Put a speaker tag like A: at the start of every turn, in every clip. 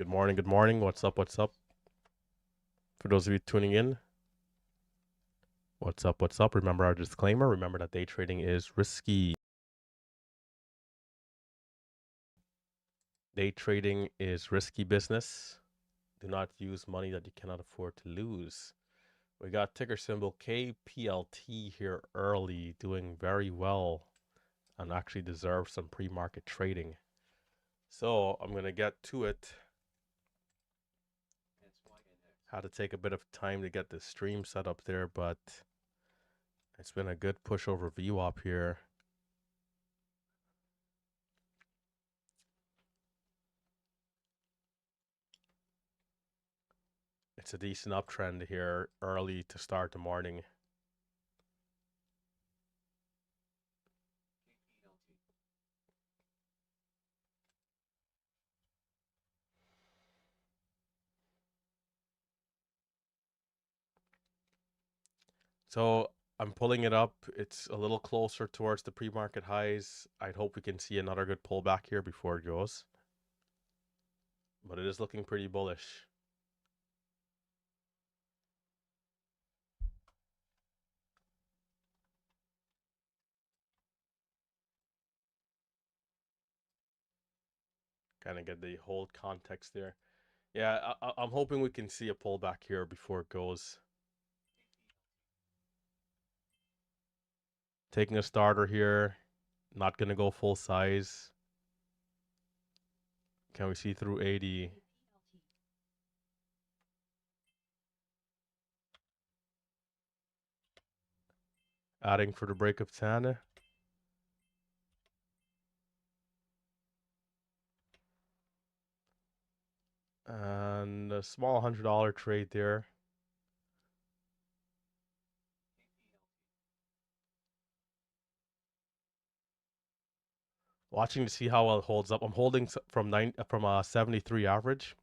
A: Good morning. Good morning. What's up? What's up? For those of you tuning in, what's up? What's up? Remember our disclaimer. Remember that day trading is risky. Day trading is risky business. Do not use money that you cannot afford to lose. We got ticker symbol KPLT here early, doing very well and actually deserves some pre-market trading. So I'm going to get to it. Had to take a bit of time to get the stream set up there, but it's been a good push over VWAP here. It's a decent uptrend here early to start the morning. So I'm pulling it up. It's a little closer towards the pre-market highs. I'd hope we can see another good pullback here before it goes. But it is looking pretty bullish. Kind of get the whole context there. Yeah, I'm hoping we can see a pullback here before it goes. Taking a starter here. Not going to go full size. Can we see through 80? Adding for the break of 10. And a small $100 trade there. Watching to see how well it holds up. I'm holding from a 73 average.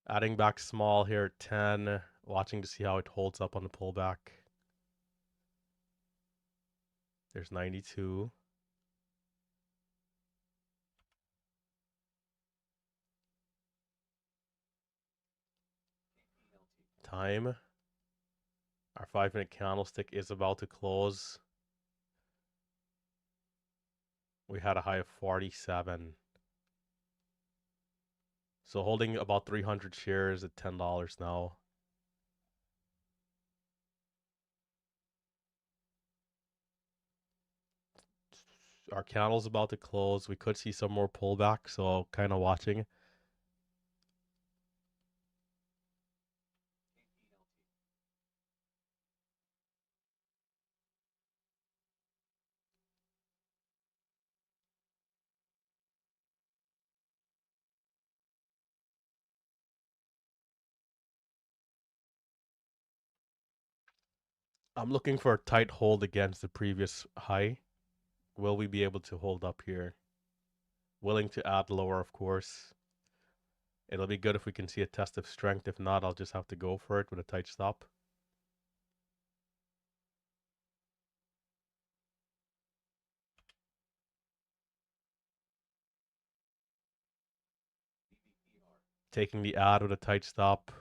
A: Adding back small here at 10. Watching to see how it holds up on the pullback. There's 92. Time. Our 5-minute candlestick is about to close. We had a high of 47. So holding about 300 shares at $10 now. Our candle's about to close. We could see some more pullback, so kind of watching. I'm looking for a tight hold against the previous high. Will we be able to hold up here? Willing to add lower, of course. It'll be good if we can see a test of strength. If not, I'll just have to go for it with a tight stop. Taking the add with a tight stop.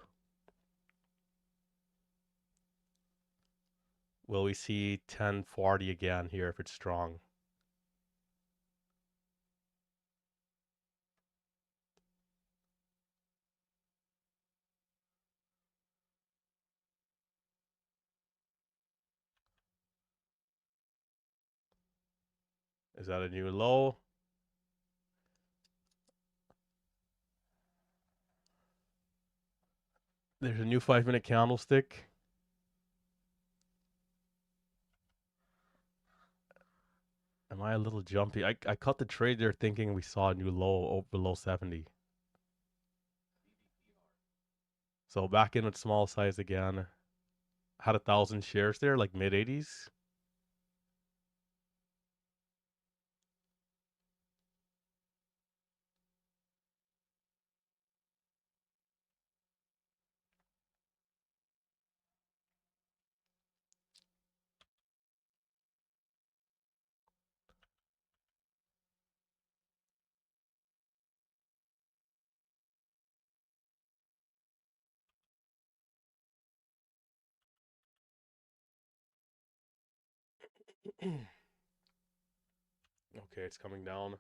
A: Will we see 1040 again here if it's strong? Is that a new low? There's a new 5-minute candlestick. Am I a little jumpy? I cut the trade there thinking we saw a new low below 70. So back in with small size again. Had 1,000 shares there, like mid 80s. Okay, it's coming down.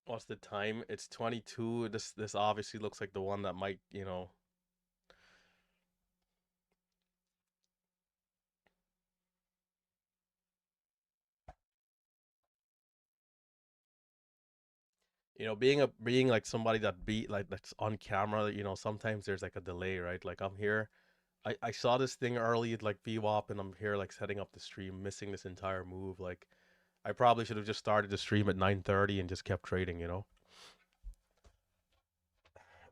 A: What's the time? It's 22. This obviously looks like the one that might, being like somebody that beat like that's on camera, sometimes there's like a delay, right? Like I'm here. I saw this thing early at like VWAP and I'm here like setting up the stream, missing this entire move. Like I probably should have just started the stream at 9:30 and just kept trading.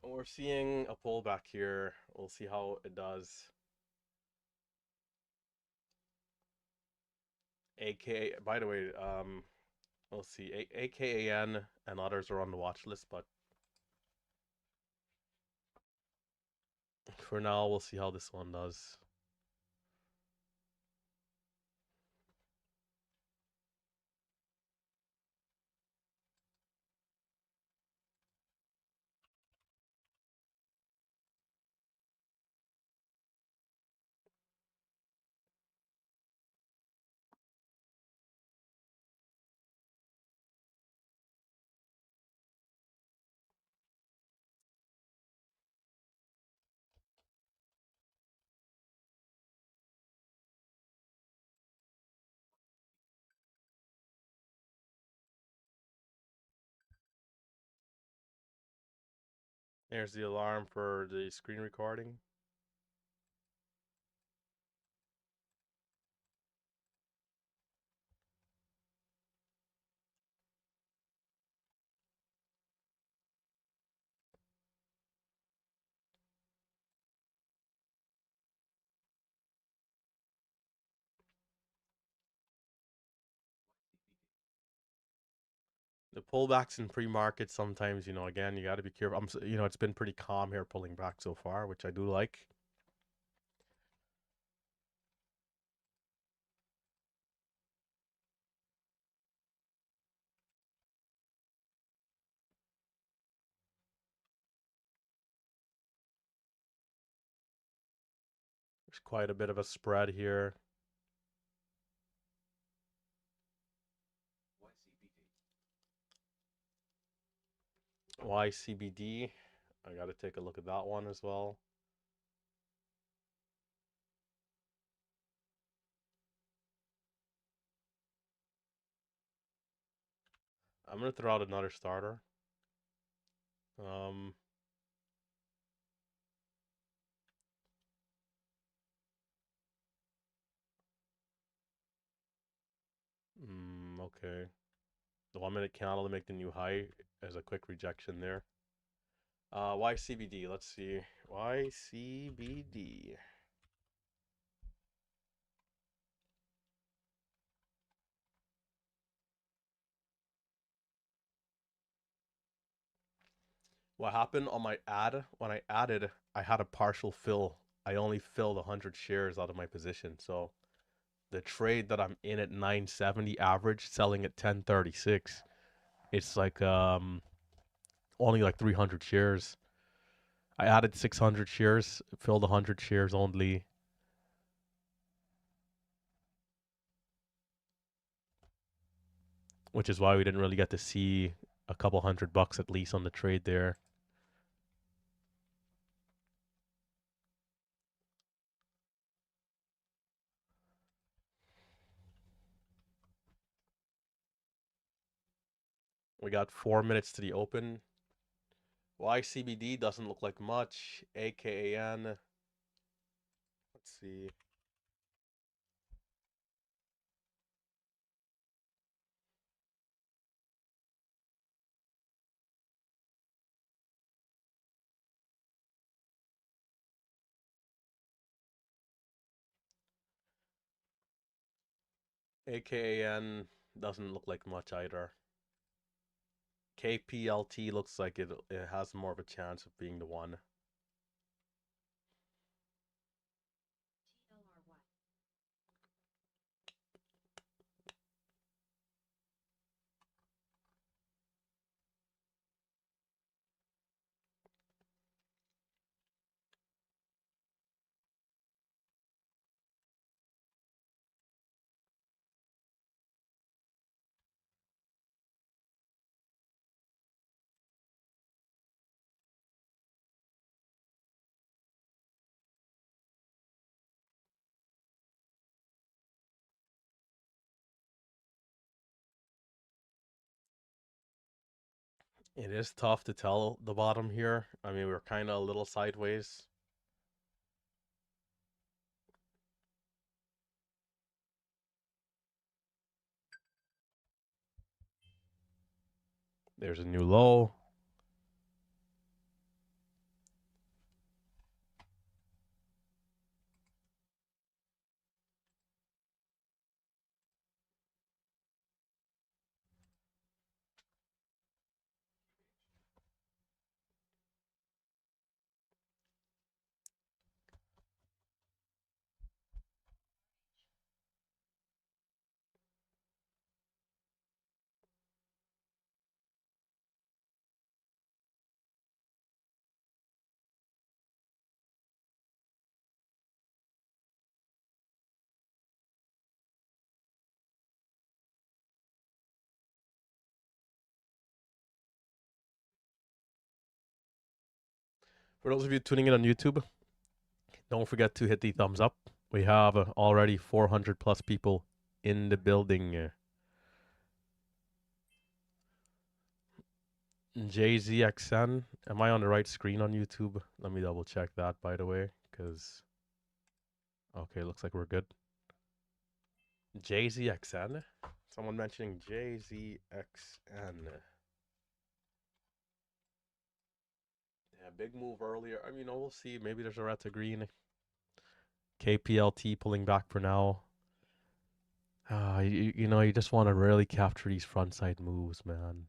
A: We're seeing a pullback here. We'll see how it does. AK, by the way, we'll see. AKAN and others are on the watch list, but for now, we'll see how this one does. There's the alarm for the screen recording. The pullbacks in pre-market sometimes, again, you got to be careful. It's been pretty calm here pulling back so far, which I do like. There's quite a bit of a spread here. YCBD. I got to take a look at that one as well. I'm gonna throw out another starter. Um, okay. The 1 minute candle to make the new high as a quick rejection there. YCBD. Let's see. YCBD. What happened on my ad when I added? I had a partial fill. I only filled 100 shares out of my position. So the trade that I'm in at 970 average, selling at 1036, it's like only like 300 shares. I added 600 shares, filled 100 shares only. Which is why we didn't really get to see a couple $100 at least on the trade there. We got 4 minutes to the open. YCBD doesn't look like much. AKAN. Let's see. AKAN doesn't look like much either. KPLT looks like it has more of a chance of being the one. It is tough to tell the bottom here. I mean, we're kind of a little sideways. There's a new low. For those of you tuning in on YouTube, don't forget to hit the thumbs up. We have already 400 plus people in the building. JZXN. Am I on the right screen on YouTube? Let me double check that, by the way, because okay, looks like we're good. JZXN. Someone mentioning JZXN. Yeah, big move earlier. I mean, we'll see. Maybe there's a red to green. KPLT pulling back for now. You know, you just want to really capture these front side moves, man.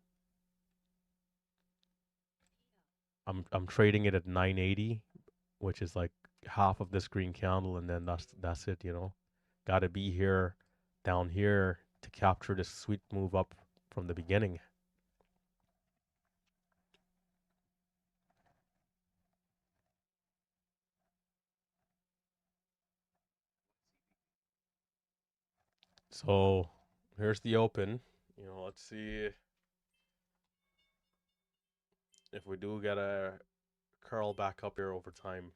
A: I'm trading it at 980, which is like half of this green candle, and then that's it. You know, got to be here, down here to capture this sweet move up from the beginning. So here's the open. You know, let's see if we do get a curl back up here over time.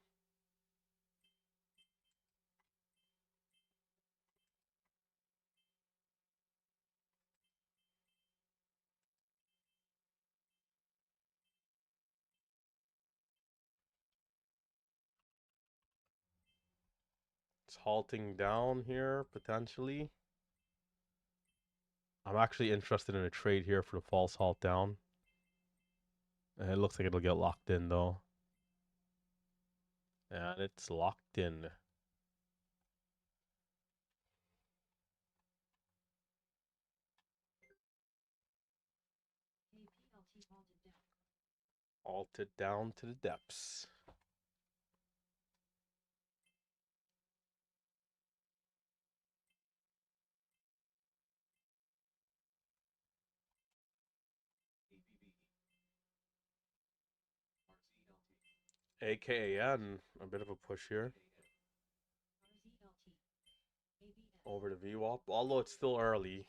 A: It's halting down here potentially. I'm actually interested in a trade here for the false halt down. And it looks like it'll get locked in though. And it's locked in. Halted down to the depths. AKAN, a bit of a push here. Over the VWAP, although it's still early.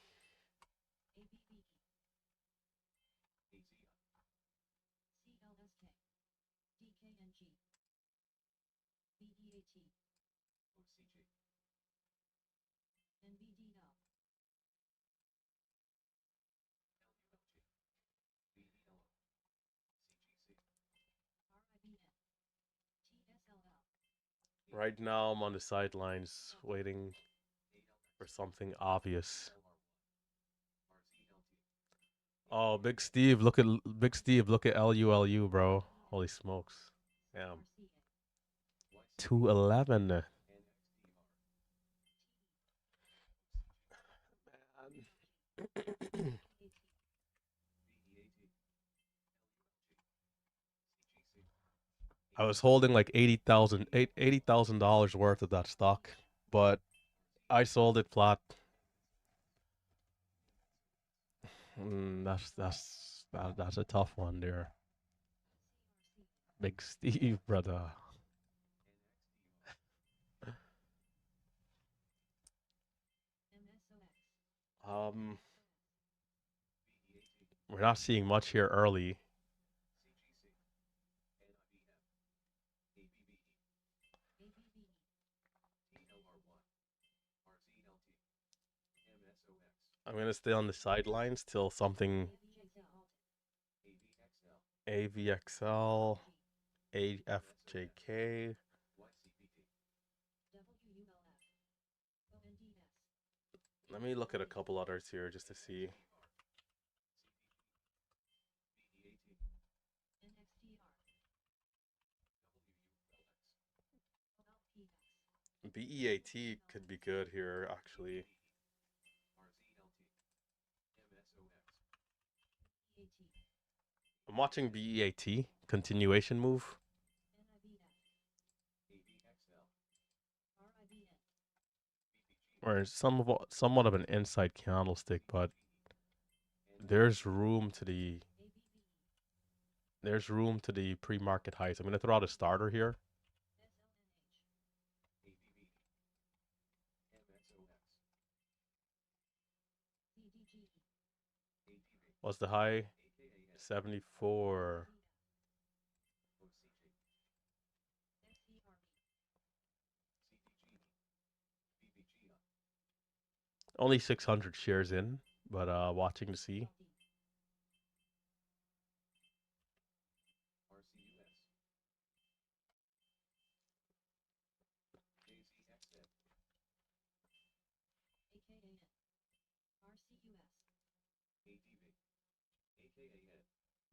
A: Right now, I'm on the sidelines waiting for something obvious. Oh, Big Steve, look at LULU, bro. Holy smokes. Damn. 211. I was holding like $80,000 worth of that stock, but I sold it flat. That's a tough one there. Big Steve, brother. Um, we're not seeing much here early. I'm gonna stay on the sidelines till something AVXL, AFJK. Let me look at a couple others here just to see. BEAT could be good here, actually. I'm watching BEAT, continuation move. Or somewhat of an inside candlestick, but there's room to the pre-market highs. I'm gonna throw out a starter here. What's the high? 74. Only 600 shares in, but watching to see.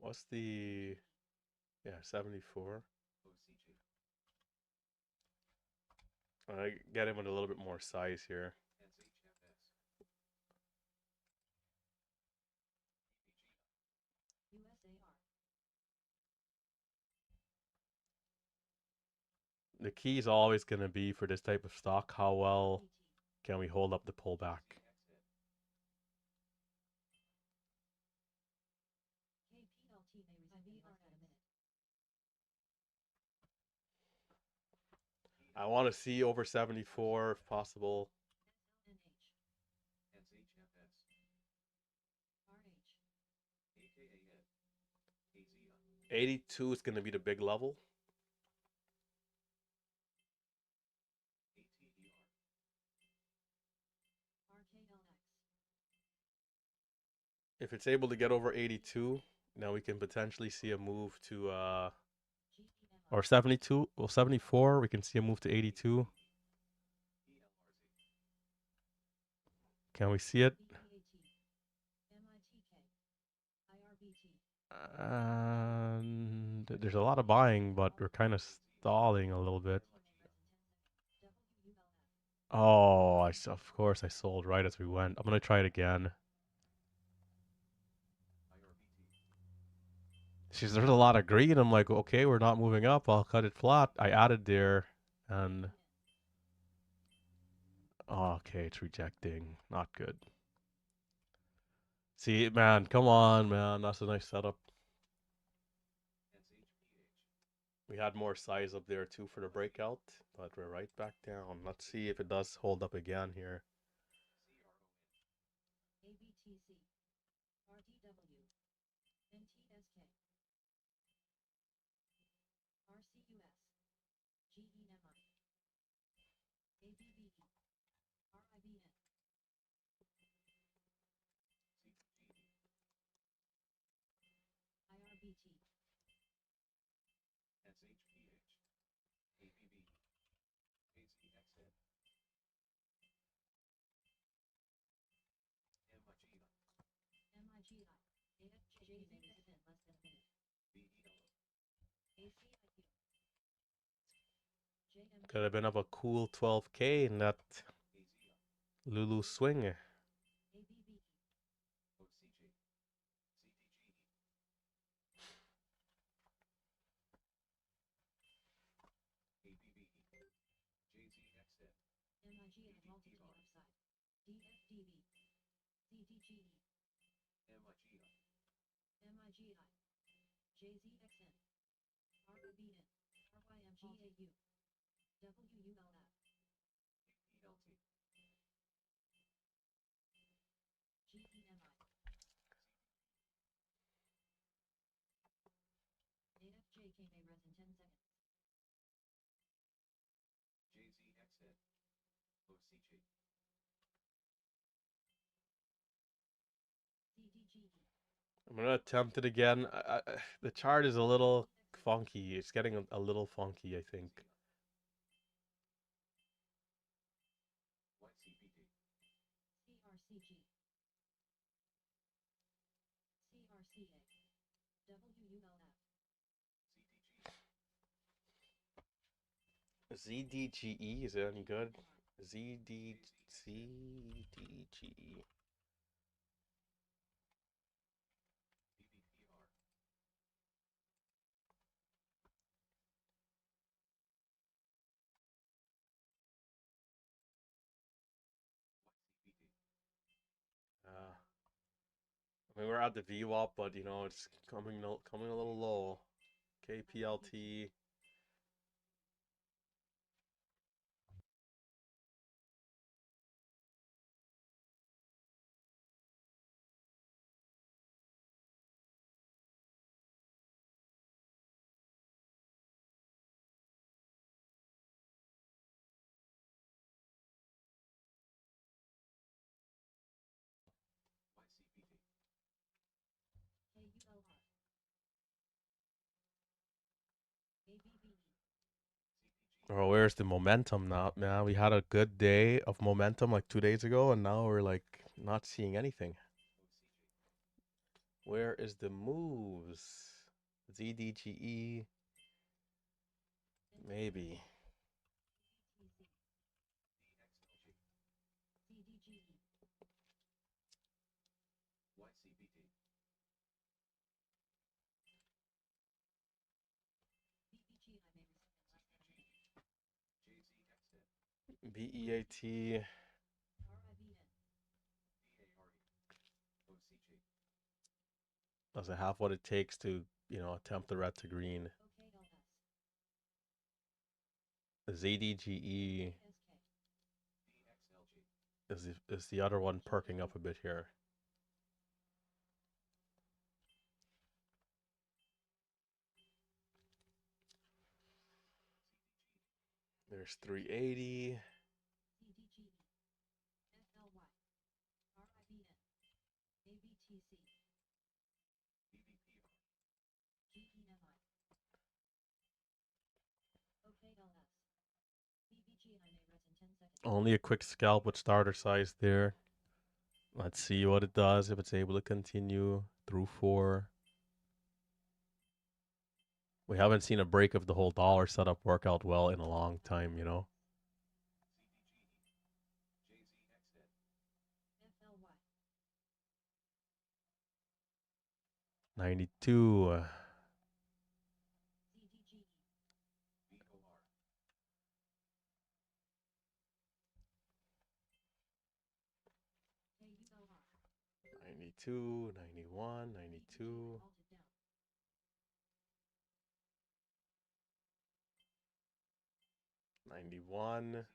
A: What's the 74. I get him with a little bit more size here. The key is always going to be for this type of stock, how well can we hold up the pullback? I want to see over 74 if possible. 82 is going to be the big level. If it's able to get over 82, now we can potentially see a move to or 72, well 74, we can see a move to 82. Can we see it? There's a lot of buying, but we're kind of stalling a little bit. Oh, of course I sold right as we went. I'm gonna try it again. There's a lot of green. I'm like, okay, we're not moving up. I'll cut it flat. I added there, and oh, okay, it's rejecting. Not good. See, man, come on, man. That's a nice setup. We had more size up there too for the breakout, but we're right back down. Let's see if it does hold up again here. Could have been up a cool 12K in that Lulu swing. I'm gonna attempt it again. The chart is a little funky. It's getting a little funky, I think. ZDGE, is it any good? ZDCDGE. I mean, we're at the VWAP, but you know, it's coming a little low. KPLT. Oh, where's the momentum now? Man, we had a good day of momentum like 2 days ago, and now we're like not seeing anything. Where is the moves? ZDGE. Maybe. BEAT. Does it have what it takes to, you know, attempt the red to green? ZDGE is the other one perking up a bit here. There's 380. Only a quick scalp with starter size there. Let's see what it does if it's able to continue through 4. We haven't seen a break of the whole dollar setup work out well in a long time, you know. 92. 92, 91, 92. 91.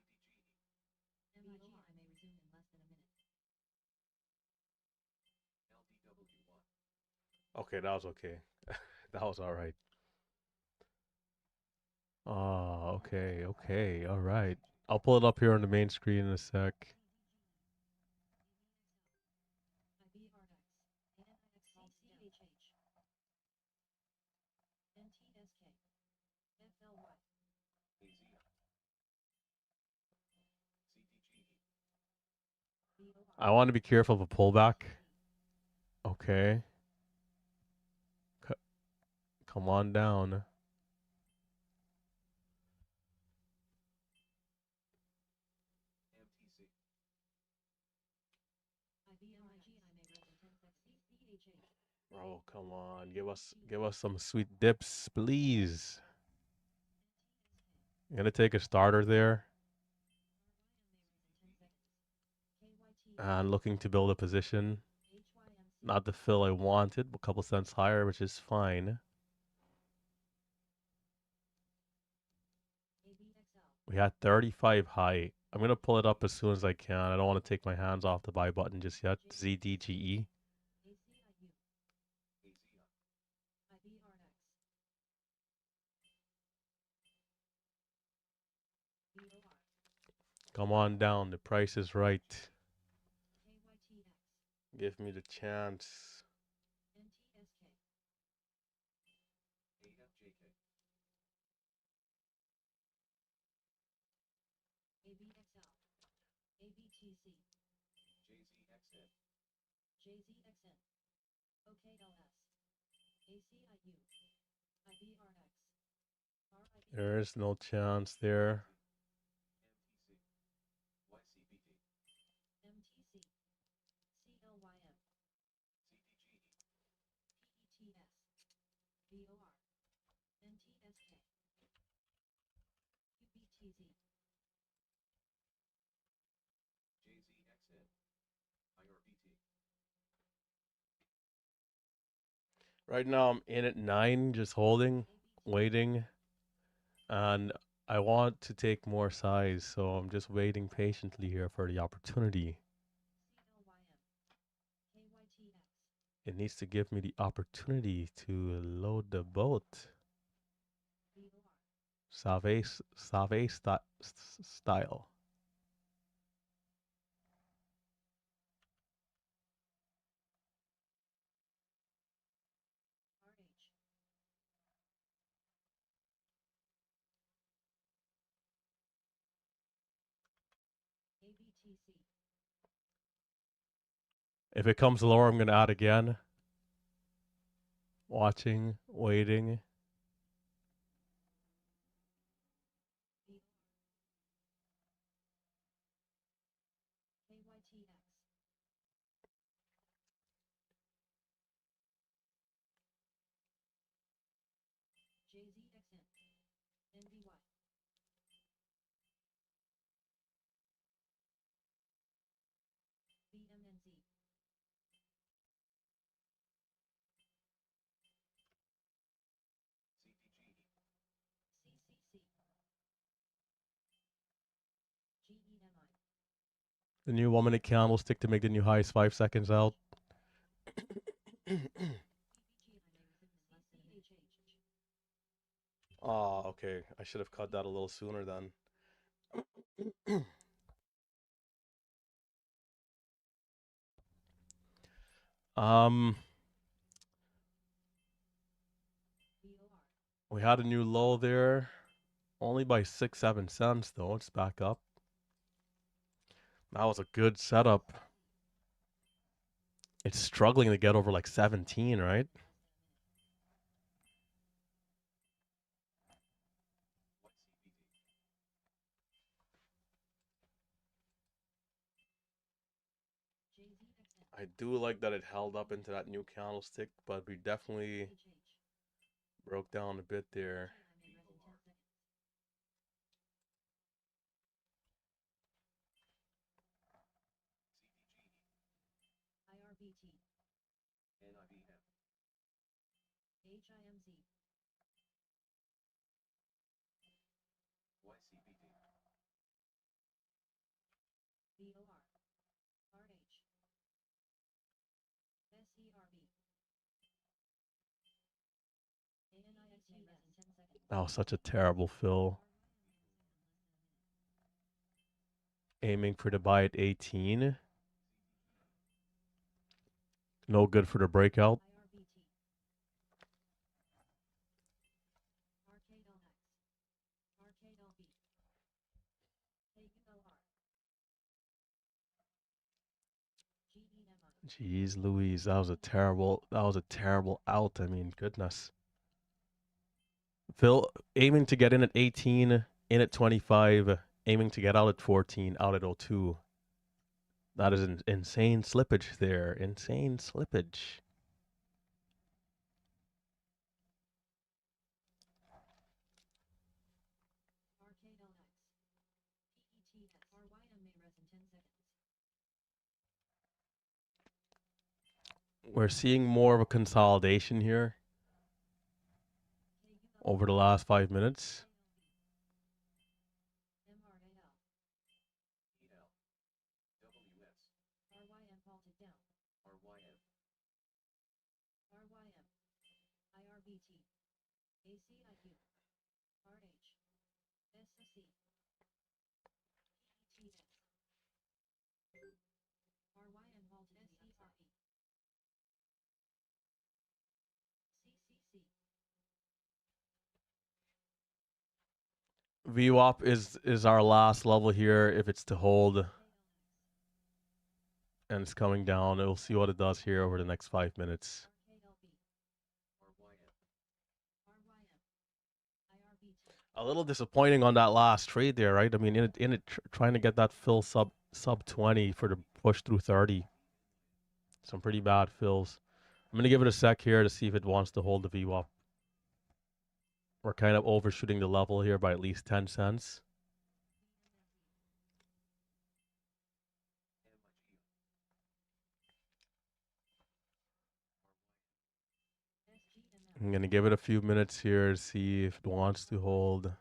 A: Okay, that was okay. That was all right. Oh, okay, okay, all right. I'll pull it up here on the main screen in a sec. I want to be careful of a pullback. Okay. Come on down. Oh, come on. Give us some sweet dips, please. I'm gonna take a starter there. and looking to build a position. Not the fill I wanted, a couple cents higher, which is fine. We had 35 high. I'm going to pull it up as soon as I can. I don't want to take my hands off the buy button just yet. ZDGE. Come on down. The price is right. Give me the chance. There is no chance there. Right now I'm in at 9, just holding, waiting, and I want to take more size, so I'm just waiting patiently here for the opportunity. It needs to give me the opportunity to load the boat. Save style. If it comes lower, I'm going to add again. Watching, waiting. The new 1 minute candlestick to make the new highs 5 seconds out. Oh, okay. I should have cut that a little sooner then. We had a new low there. Only by 6-7 cents though. It's back up. That was a good setup. It's struggling to get over like 17, right? I do like that it held up into that new candlestick, but we definitely broke down a bit there. That was such a terrible fill. Aiming for the buy at 18. No good for the breakout. Jeez Louise, that was a terrible out. I mean, goodness. Phil aiming to get in at 18, in at 25, aiming to get out at 14, out at 02. That is an insane slippage there. Insane slippage. We're seeing more of a consolidation here over the last 5 minutes. VWAP is our last level here. If it's to hold and it's coming down, we'll see what it does here over the next 5 minutes. A little disappointing on that last trade there, right? I mean, trying to get that fill sub 20 for the push through 30. Some pretty bad fills. I'm gonna give it a sec here to see if it wants to hold the VWAP. We're kind of overshooting the level here by at least 10 cents. I'm gonna give it a few minutes here to see if it wants to hold.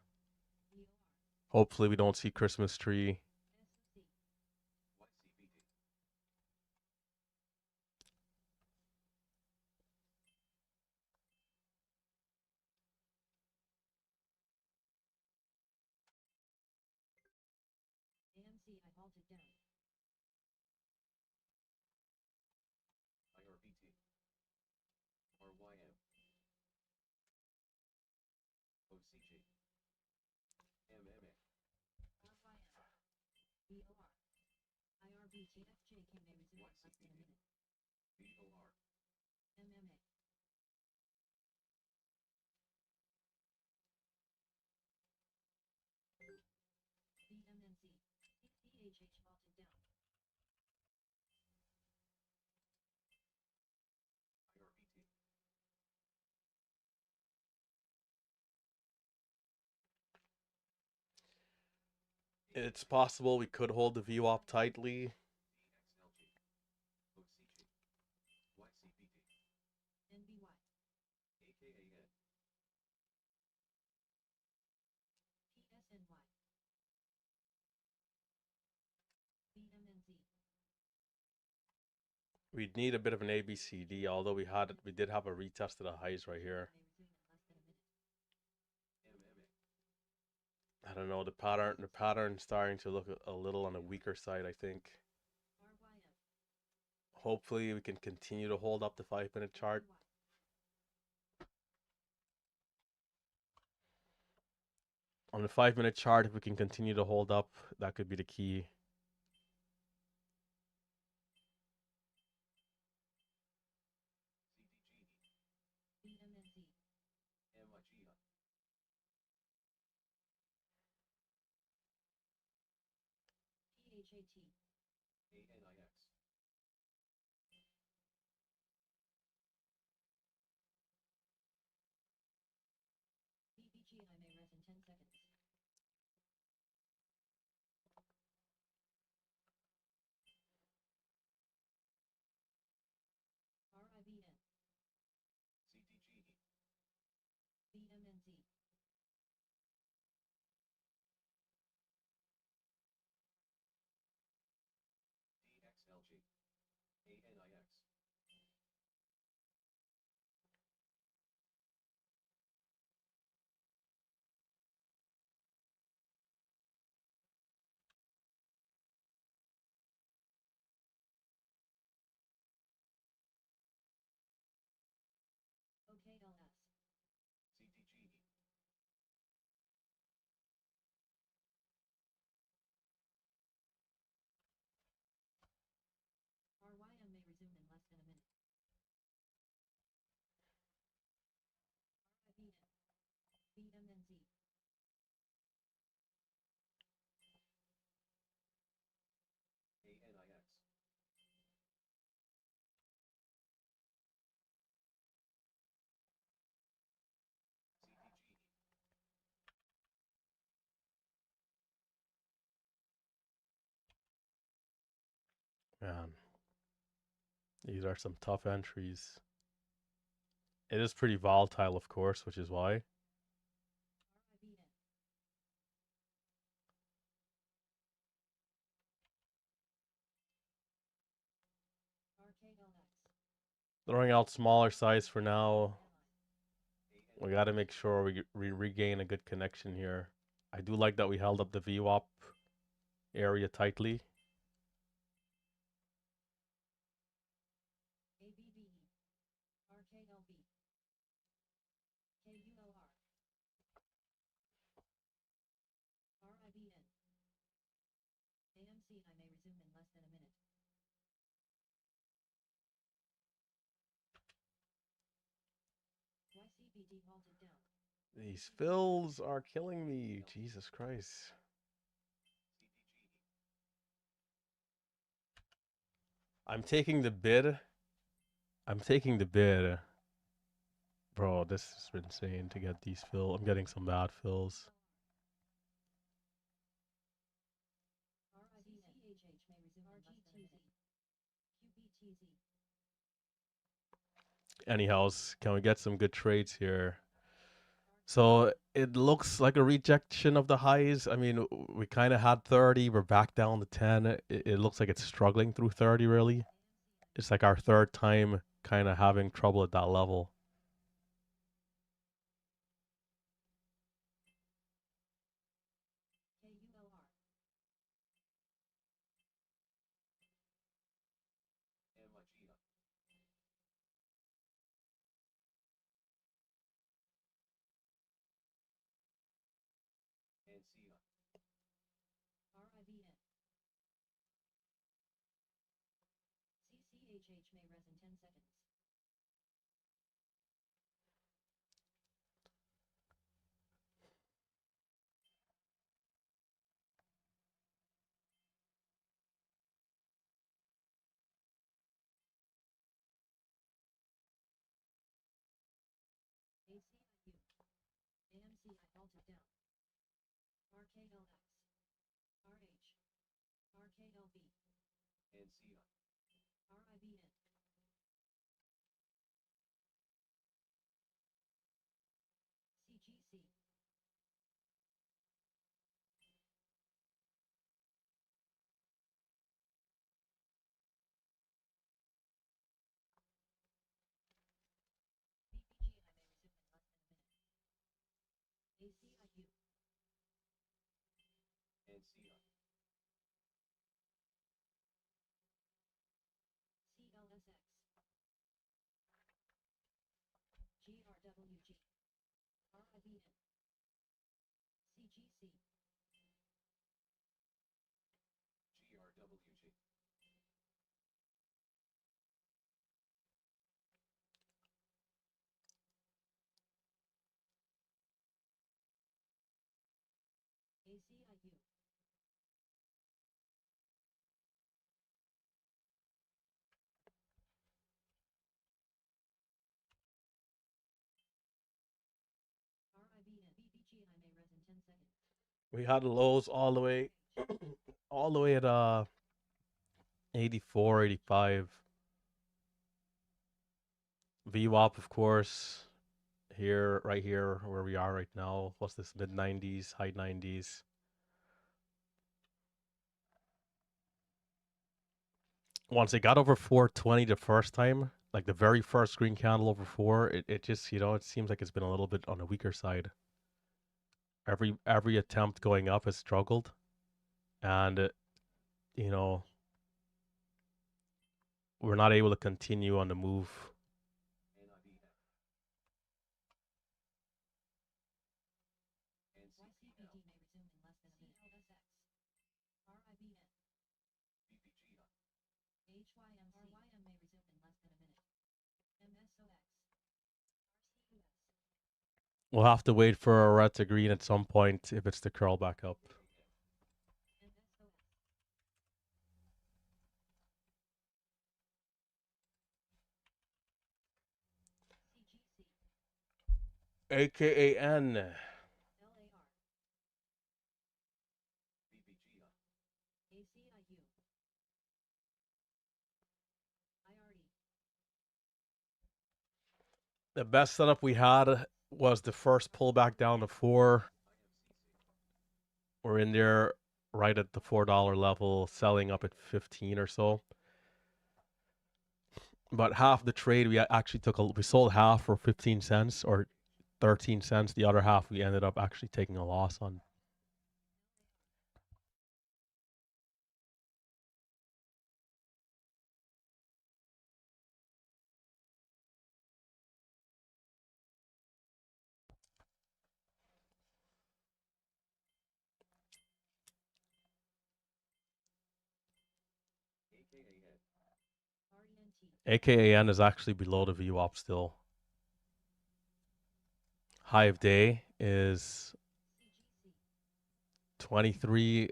A: Hopefully we don't see Christmas tree. It's possible we could hold the VWAP tightly. We'd need a bit of an ABCD, although we did have a retest of the highs right here. I don't know, the pattern starting to look a little on the weaker side, I think. Hopefully we can continue to hold up the 5-minute chart. On the 5-minute chart, if we can continue to hold up, that could be the key. Man. These are some tough entries. It is pretty volatile, of course, which is why. Throwing out smaller size for now. We got to make sure we regain a good connection here. I do like that we held up the VWAP area tightly. These fills are killing me. Jesus Christ. I'm taking the bid. I'm taking the bid. Bro, this is insane to get these fills. I'm getting some bad fills. Anyhows, can we get some good trades here? So it looks like a rejection of the highs. I mean, we kind of had 30. We're back down to 10. It looks like it's struggling through 30, really. It's like our third time kind of having trouble at that level. We had lows all the way, all the way at 84, 85. VWAP, of course, here, right here, where we are right now. What's this? Mid 90s, high 90s. Once it got over 420 the first time, like the very first green candle over 4, it just, it seems like it's been a little bit on the weaker side. Every attempt going up has struggled. And, we're not able to continue on the move. We'll have to wait for a red to green at some point if it's to curl back up. AKAN. The best setup we had was the first pullback down to 4. We're in there right at the $4 level, selling up at 15 or so. But half the trade we actually we sold half for 15 cents or 13 cents. The other half we ended up actually taking a loss on. AKAN is actually below the VWAP still. High of day is 23.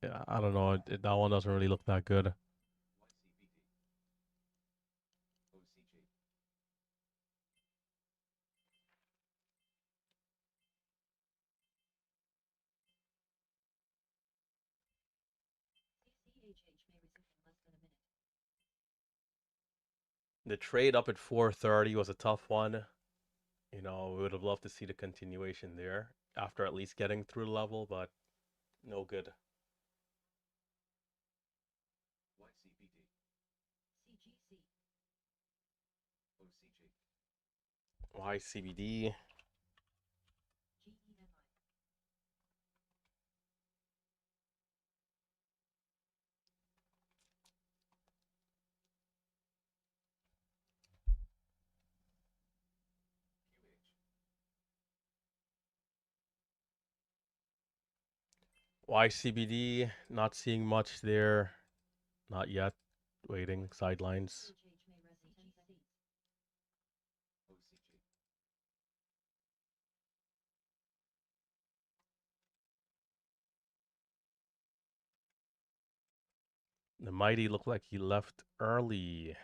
A: I don't know. That one doesn't really look that good. The trade up at 430 was a tough one. You know, we would have loved to see the continuation there after at least getting through the level, but no good. YCBD. YCBD, not seeing much there. Not yet. Waiting, sidelines. The Mighty looked like he left early.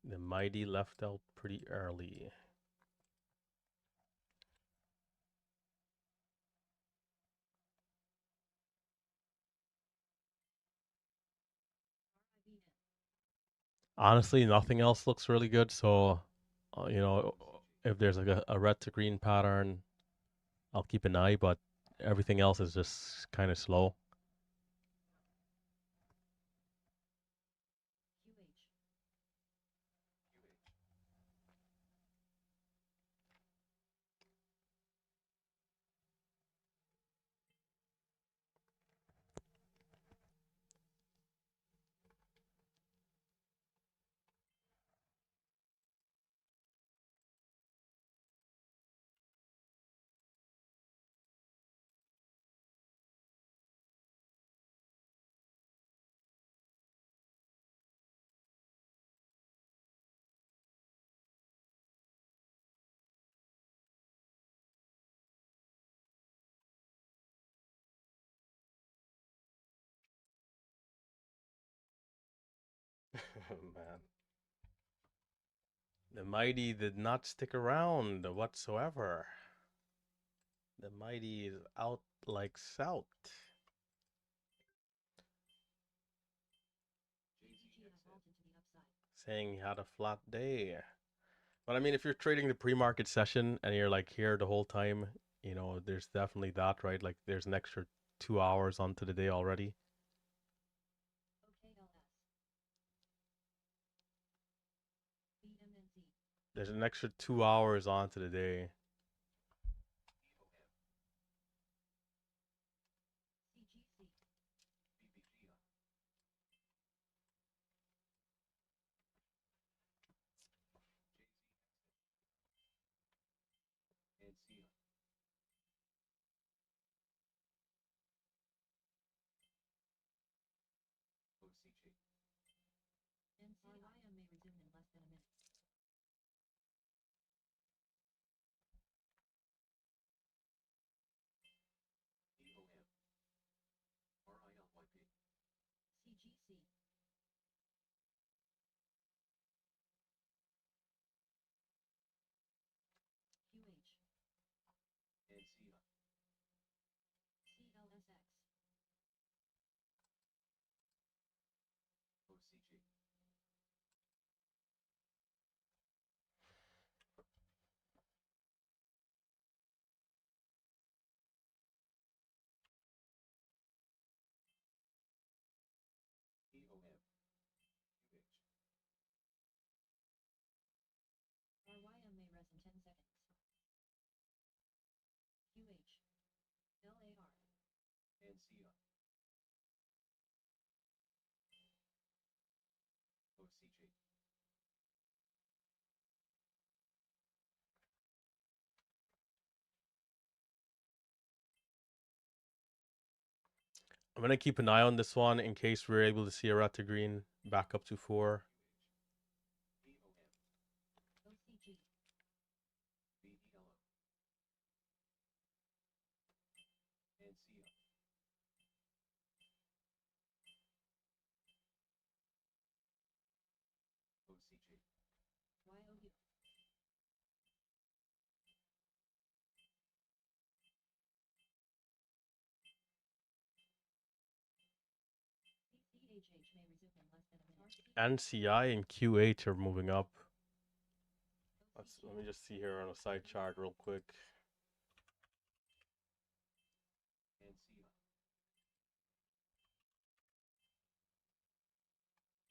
A: The Mighty left out pretty early. Honestly, nothing else looks really good. So, you know, if there's like a red to green pattern, I'll keep an eye. But everything else is just kind of slow. Man, the Mighty did not stick around whatsoever. The Mighty is out like South. Saying he had a flat day. But I mean, if you're trading the pre-market session and you're like here the whole time, you know, there's definitely that, right? Like there's an extra 2 hours onto the day already. There's an extra 2 hours onto the day. I'm going to keep an eye on this one in case we're able to see a red to green back up to 4. NCI and QH are moving up. Let me just see here on a side chart real quick.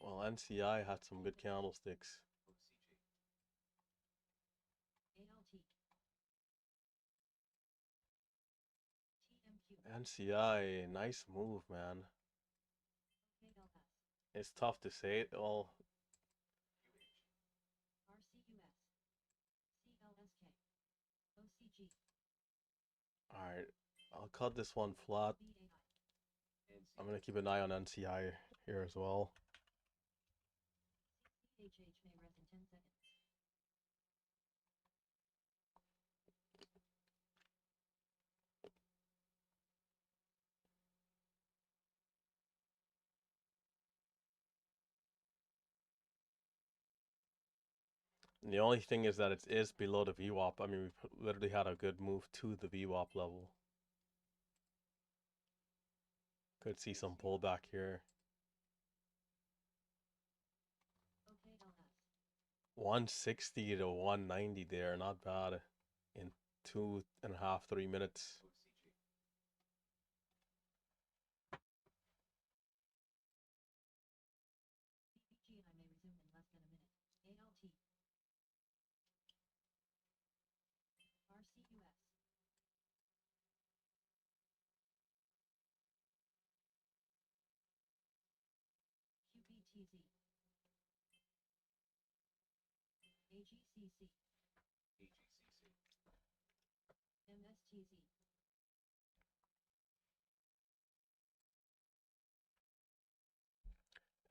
A: Well, NCI had some good candlesticks. NCI, nice move, man. It's tough to say it all. Alright, I'll cut this one flat. I'm going to keep an eye on NCI here as well. And the only thing is that it is below the VWAP. I mean, we've literally had a good move to the VWAP level. Could see some pullback here. 160 to 190 there, not bad in 2.5, 3 minutes.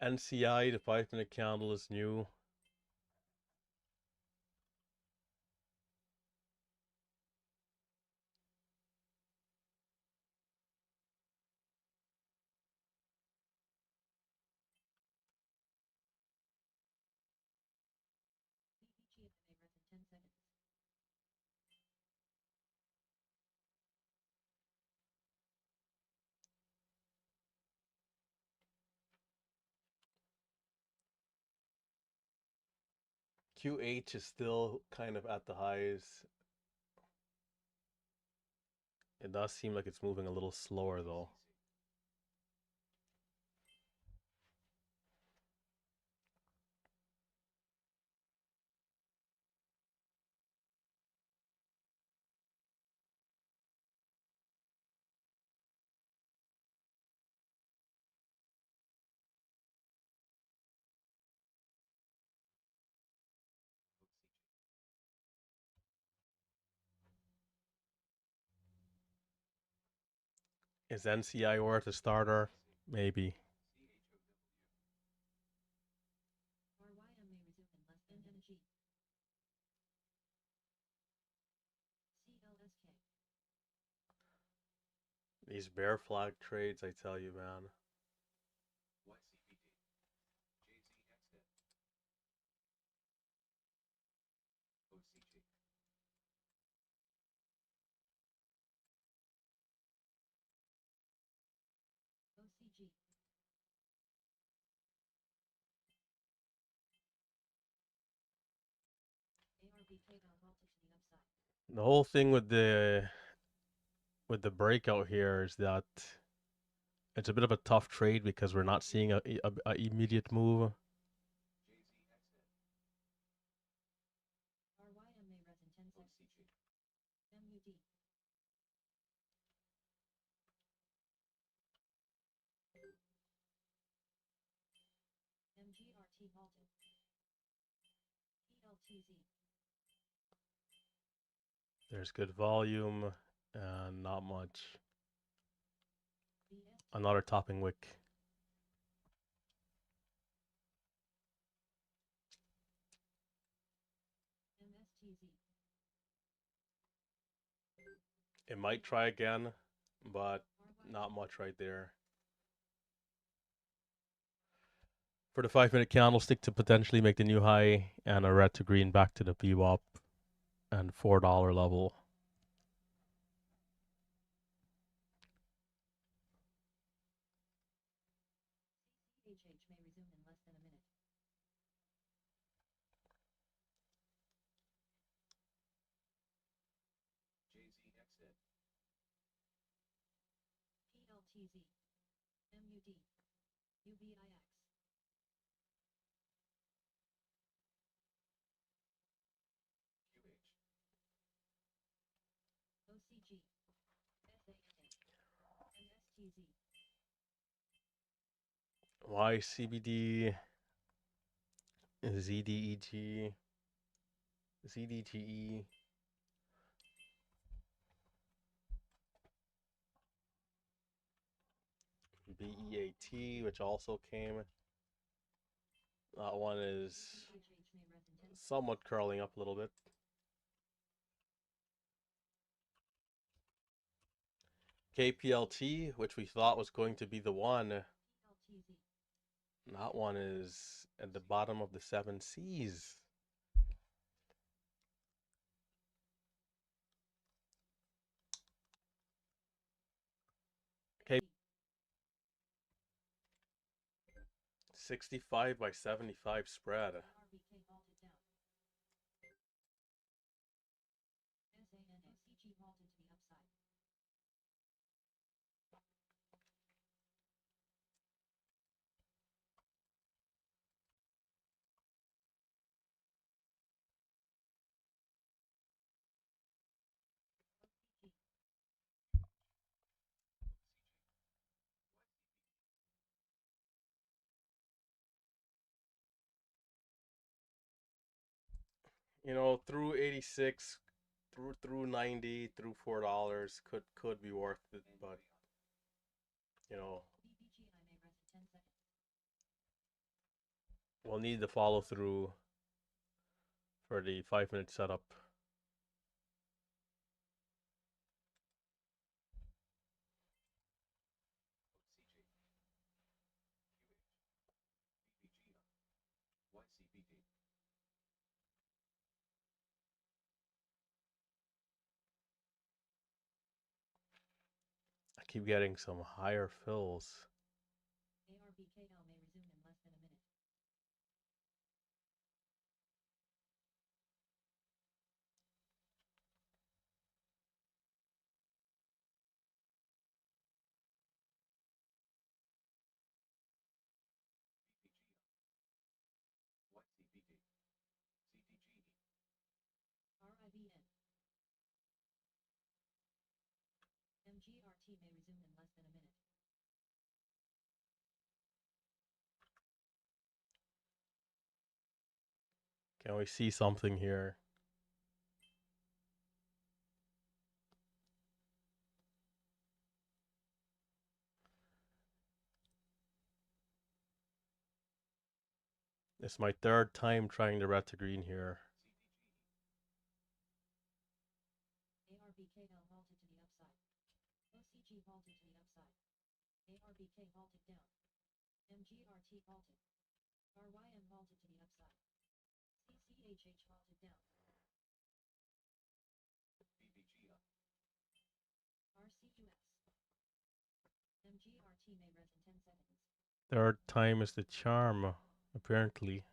A: NCI, the 5-minute candle is new. QH is still kind of at the highs. It does seem like it's moving a little slower though. Is NCI worth a starter? Maybe. These bear flag trades, I tell you, man. The whole thing with the breakout here is that it's a bit of a tough trade because we're not seeing a immediate move. There's good volume and not much. Another topping wick. It might try again, but not much right there. For the 5-minute candlestick to potentially make the new high and a red to green back to the VWAP and $4 level. YCBD, ZDEG, ZDGE, BEAT, which also came. That one is somewhat curling up a little bit. KPLT, which we thought was going to be the one. That one is at the bottom of the 7 C's. Okay. 65 by 75 spread. You know, through 86, through 90, through $4 could be worth it, but you know, we'll need the follow through for the 5-minute setup. I keep getting some higher fills. Can we see something here? It's my 3rd time trying the red to green here. Third time is the charm, apparently.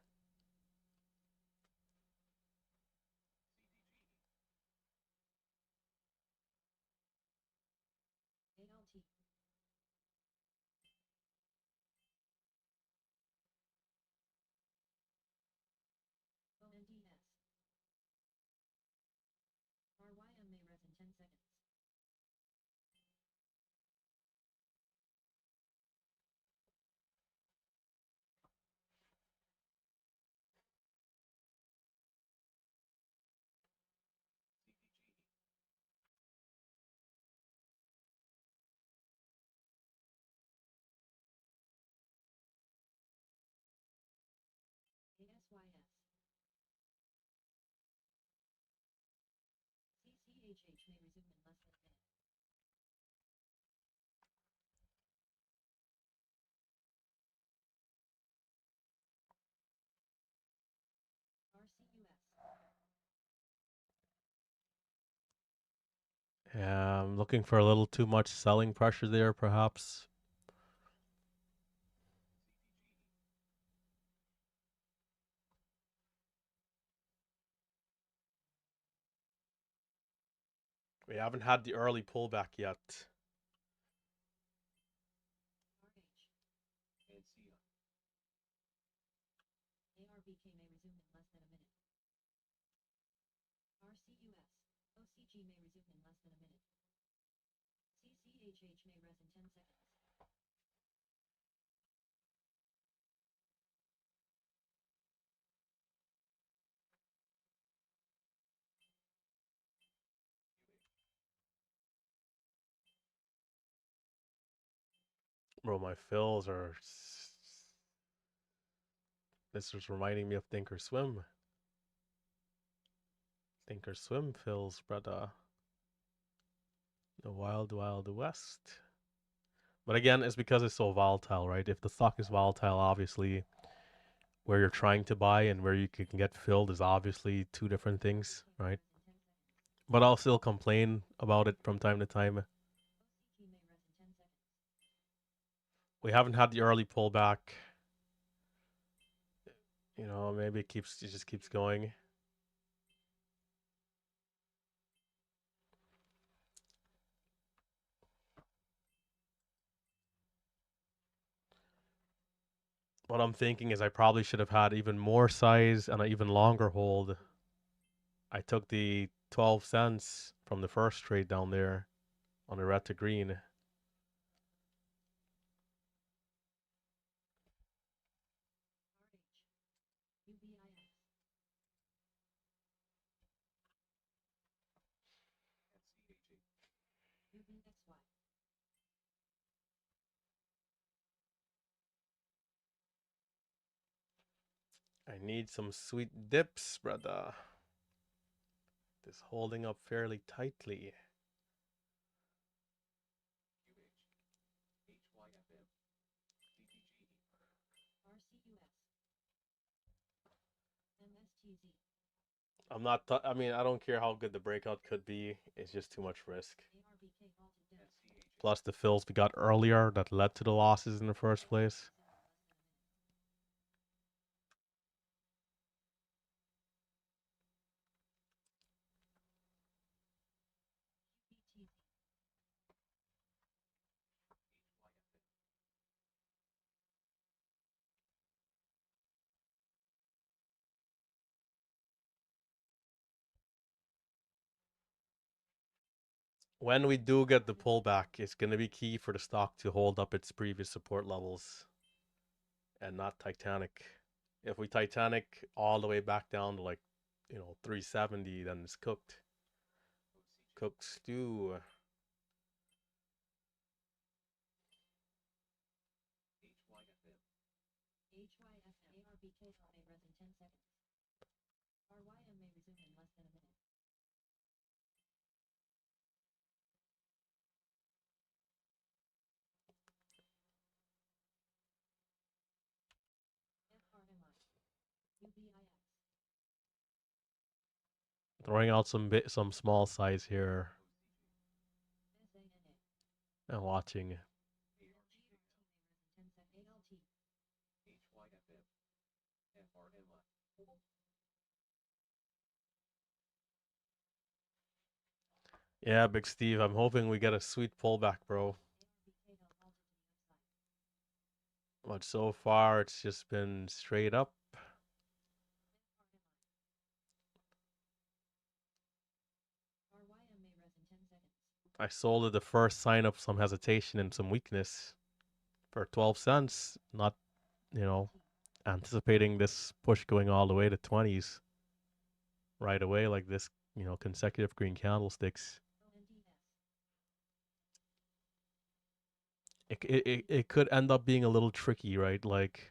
A: Yeah, I'm looking for a little too much selling pressure there, perhaps. We haven't had the early pullback yet. Bro, my fills are. This was reminding me of Thinkorswim. Thinkorswim fills, brother. The wild, wild west. But again, it's because it's so volatile, right? If the stock is volatile, obviously, where you're trying to buy and where you can get filled is obviously two different things, right? But I'll still complain about it from time to time. We haven't had the early pullback. You know, maybe it just keeps going. What I'm thinking is I probably should have had even more size and an even longer hold. I took the 12 cents from the first trade down there on the red to green. I need some sweet dips, brother. This holding up fairly tightly. I'm not. I mean, I don't care how good the breakout could be. It's just too much risk. Plus the fills we got earlier that led to the losses in the first place. When we do get the pullback, it's going to be key for the stock to hold up its previous support levels and not Titanic. If we Titanic all the way back down to 370, then it's cooked. Cooked stew. Throwing out some small size here and watching. Yeah, Big Steve, I'm hoping we get a sweet pullback, bro. But so far, it's just been straight up. I sold at the first sign of some hesitation and some weakness for 12 cents, not, anticipating this push going all the way to 20s right away like this, consecutive green candlesticks. It could end up being a little tricky, right? Like,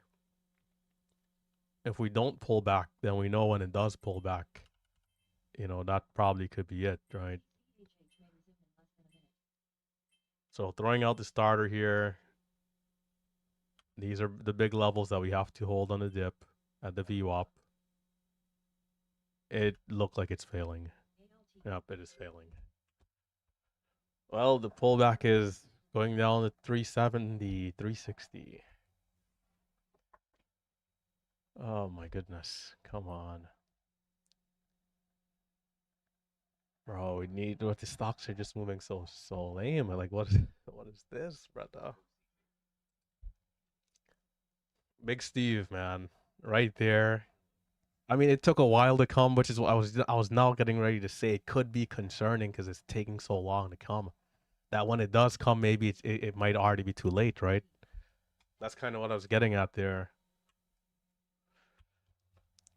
A: if we don't pull back, then we know when it does pull back, that probably could be it, right? So throwing out the starter here. These are the big levels that we have to hold on the dip at the VWAP. It looked like it's failing. Yep, it is failing. Well, the pullback is going down to 370, 360. Oh my goodness. Come on. Bro, we need what the stocks are just moving so lame. Like what is this, brother? Big Steve, man. Right there. I mean, it took a while to come, which is what I was now getting ready to say. It could be concerning because it's taking so long to come. That when it does come, maybe it might already be too late, right? That's kind of what I was getting at there.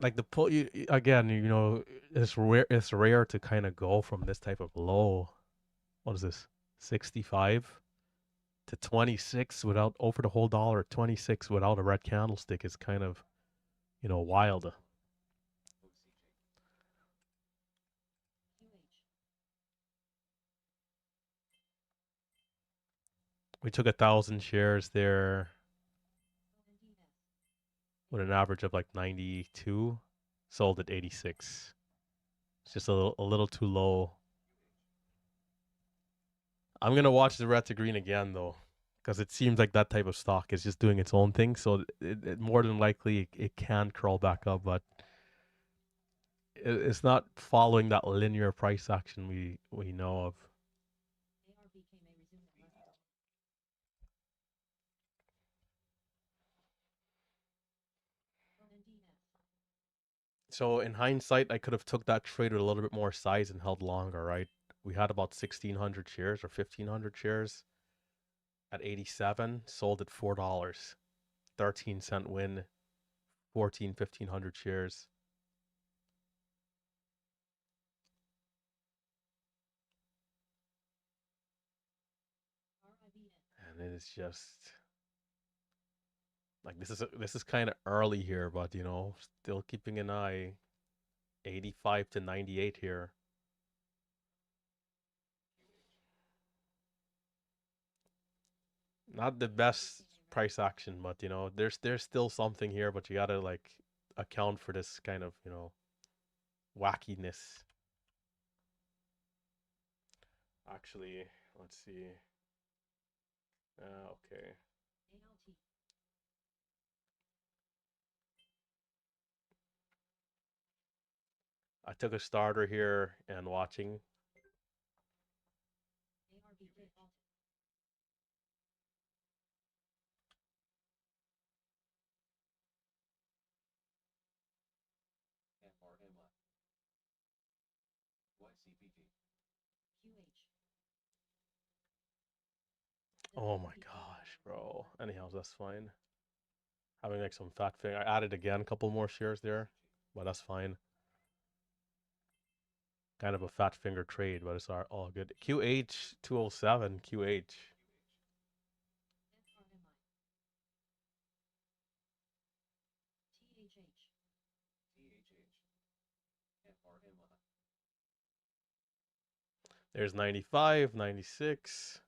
A: Like the pull, again, it's rare to kind of go from this type of low. What is this? 65 to 26 without over the whole dollar. 26 without a red candlestick is kind of wild. We took 1,000 shares there with an average of like 92, sold at 86. It's just a little too low. I'm gonna watch the red to green again though, because it seems like that type of stock is just doing its own thing. So it more than likely it can crawl back up, but it's not following that linear price action we know of. So in hindsight, I could have took that trade with a little bit more size and held longer, right? We had about 1,600 shares or 1,500 shares at 87, sold at $4, 13-cent win, 1,500 shares. And it is just like this is kind of early here, but still keeping an eye. 85 to 98 here. Not the best price action, but there's still something here, but you gotta like account for this kind of wackiness. Actually, let's see. Okay. I took a starter here and watching. Oh my gosh, bro. Anyhow, that's fine. Having like some fat finger. I added again a couple more shares there, but that's fine. Kind of a fat finger trade, but it's all good. QH 207, QH. There's 95, 96.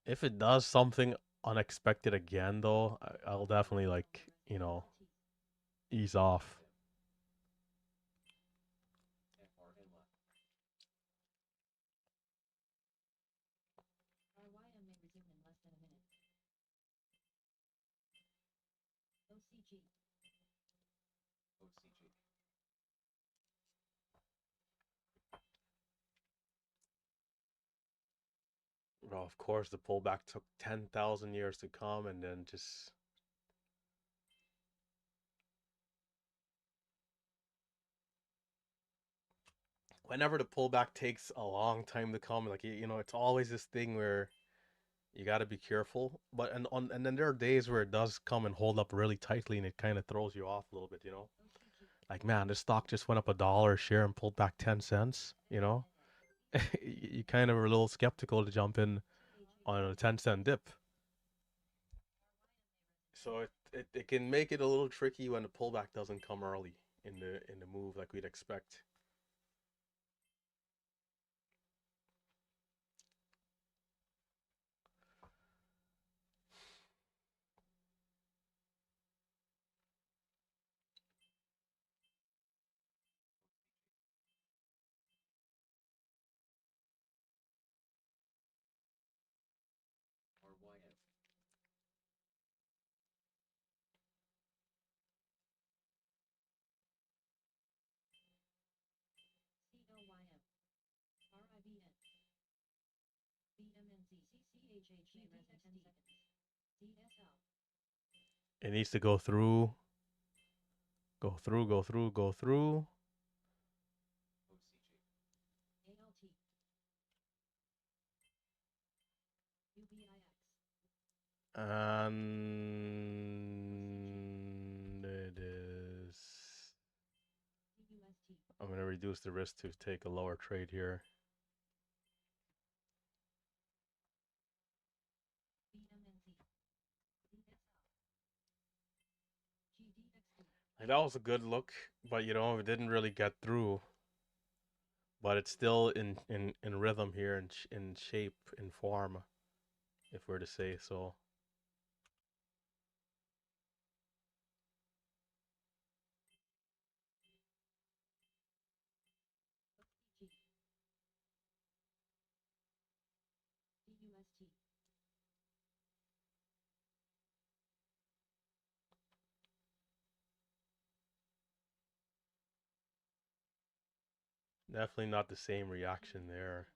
A: If it does something unexpected again, though, I'll definitely like ease off. Well, of course, the pullback took 10,000 years to come, and then just whenever the pullback takes a long time to come, like it's always this thing where you got to be careful. But and then there are days where it does come and hold up really tightly, and it kind of throws you off a little bit. Like, man, this stock just went up $1 a share and pulled back 10 cents. You kind of are a little skeptical to jump in on a 10-cent dip. So it can make it a little tricky when the pullback doesn't come early in the move like we'd expect. It needs to go through, go through, go through, go through. And it is. I'm going to reduce the risk to take a lower trade here. Like, that was a good look, but you know, it didn't really get through. But it's still in rhythm here, in shape, in form, if we're to say so. Definitely not the same reaction there.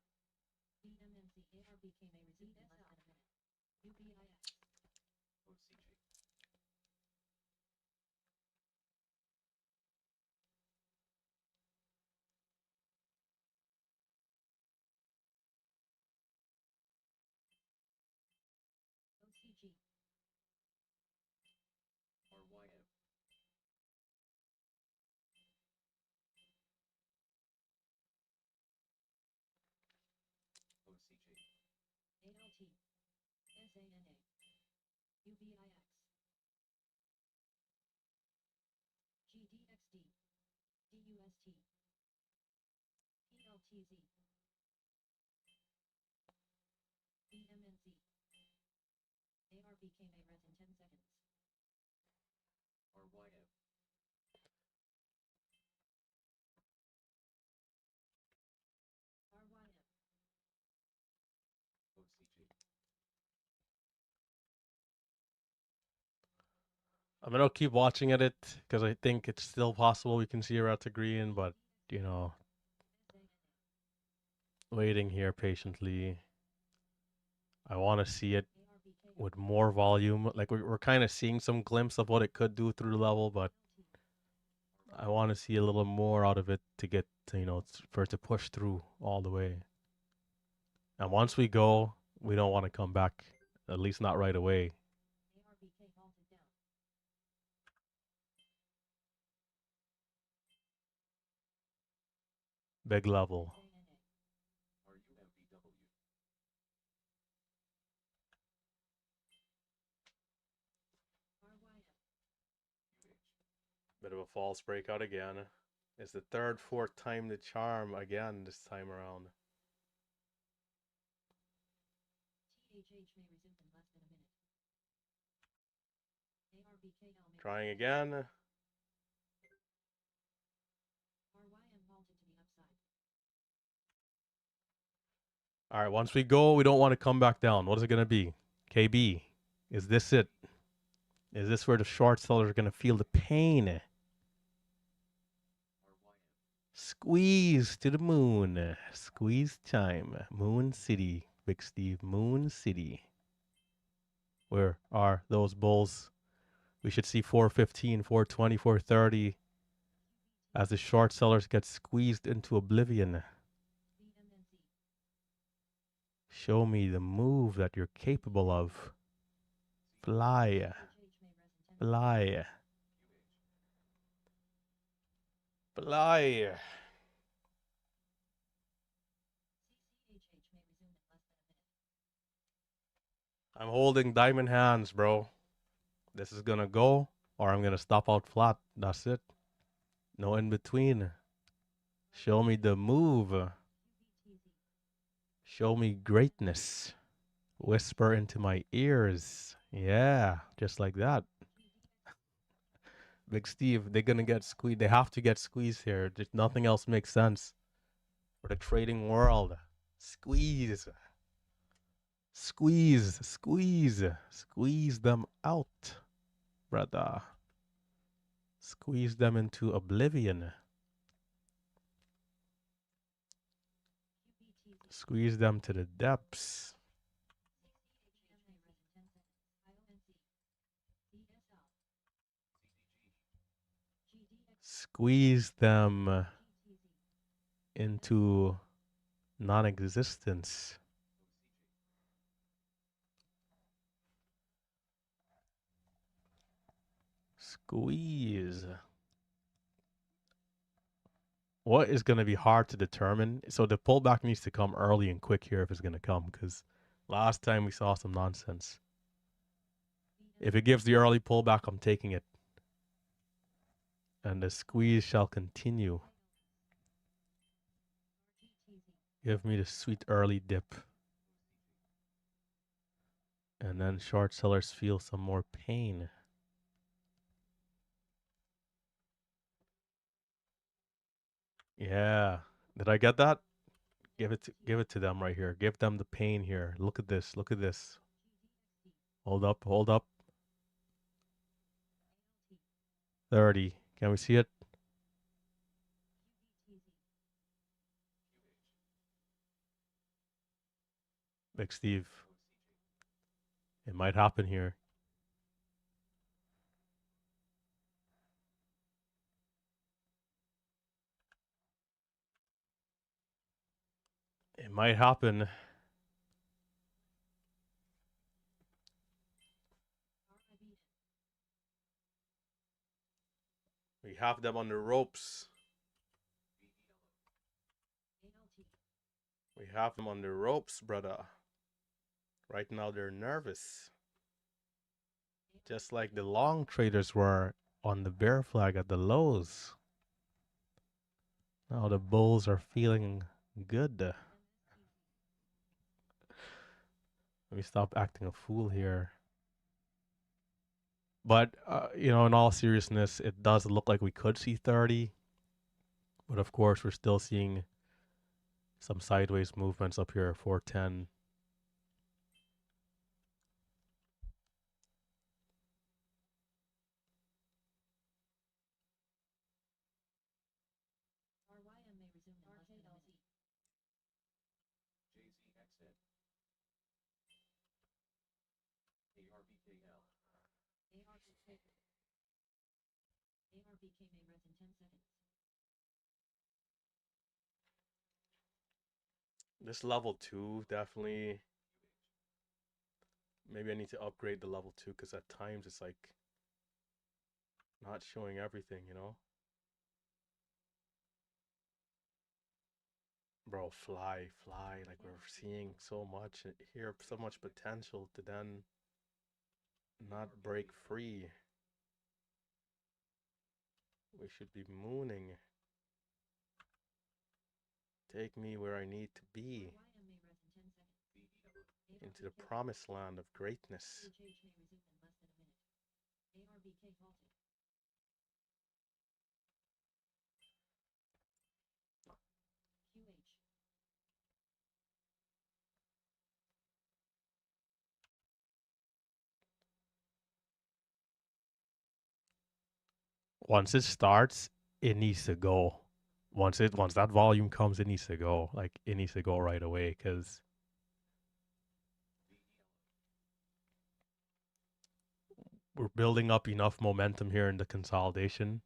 A: I mean, I'll keep watching at it because I think it's still possible we can see a route to green, but you know, waiting here patiently. I want to see it with more volume. Like we're kind of seeing some glimpse of what it could do through the level, but I want to see a little more out of it to get to, you know, for it to push through all the way. And once we go, we don't want to come back, at least not right away. Big level. Bit of a false breakout again. It's the third, fourth time the charm again this time around. Trying again. All right, once we go, we don't want to come back down. What is it going to be? KB, is this it? Is this where the short sellers are going to feel the pain? Squeeze to the moon. Squeeze time. Moon City. Big Steve, Moon City. Where are those bulls? We should see 415, 420, 430 as the short sellers get squeezed into oblivion. Show me the move that you're capable of. Fly. Fly. Fly. I'm holding diamond hands, bro. This is gonna go, or I'm gonna stop out flat. That's it. No in between. Show me the move. Show me greatness. Whisper into my ears. Yeah, just like that. Big Steve, they're gonna get squeezed. They have to get squeezed here. Just nothing else makes sense for the trading world. Squeeze, squeeze, squeeze, squeeze them out, brother. Squeeze them into oblivion. Squeeze them to the depths. Squeeze them into non-existence. Squeeze. What is going to be hard to determine? So the pullback needs to come early and quick here if it's going to come, because last time we saw some nonsense. If it gives the early pullback, I'm taking it. And the squeeze shall continue. Give me the sweet early dip. And then short sellers feel some more pain. Yeah. Did I get that? Give it to them right here. Give them the pain here. Look at this. Look at this. Hold up. Hold up. 30. Can we see it? Big Steve. It might happen here. It might happen. We have them on the ropes. We have them on the ropes, brother. Right now they're nervous. Just like the long traders were on the bear flag at the lows. Now the bulls are feeling good. Let me stop acting a fool here. But, you know, in all seriousness, it does look like we could see 30. But of course, we're still seeing some sideways movements up here, 410. This level 2 definitely. Maybe I need to upgrade the level 2 because at times it's like not showing everything, you know? Bro, fly, fly. Like we're seeing so much here, so much potential to then not break free. We should be mooning. Take me where I need to be. Into the promised land of greatness. Once it starts, it needs to go. Once that volume comes, it needs to go. Like it needs to go right away because we're building up enough momentum here in the consolidation.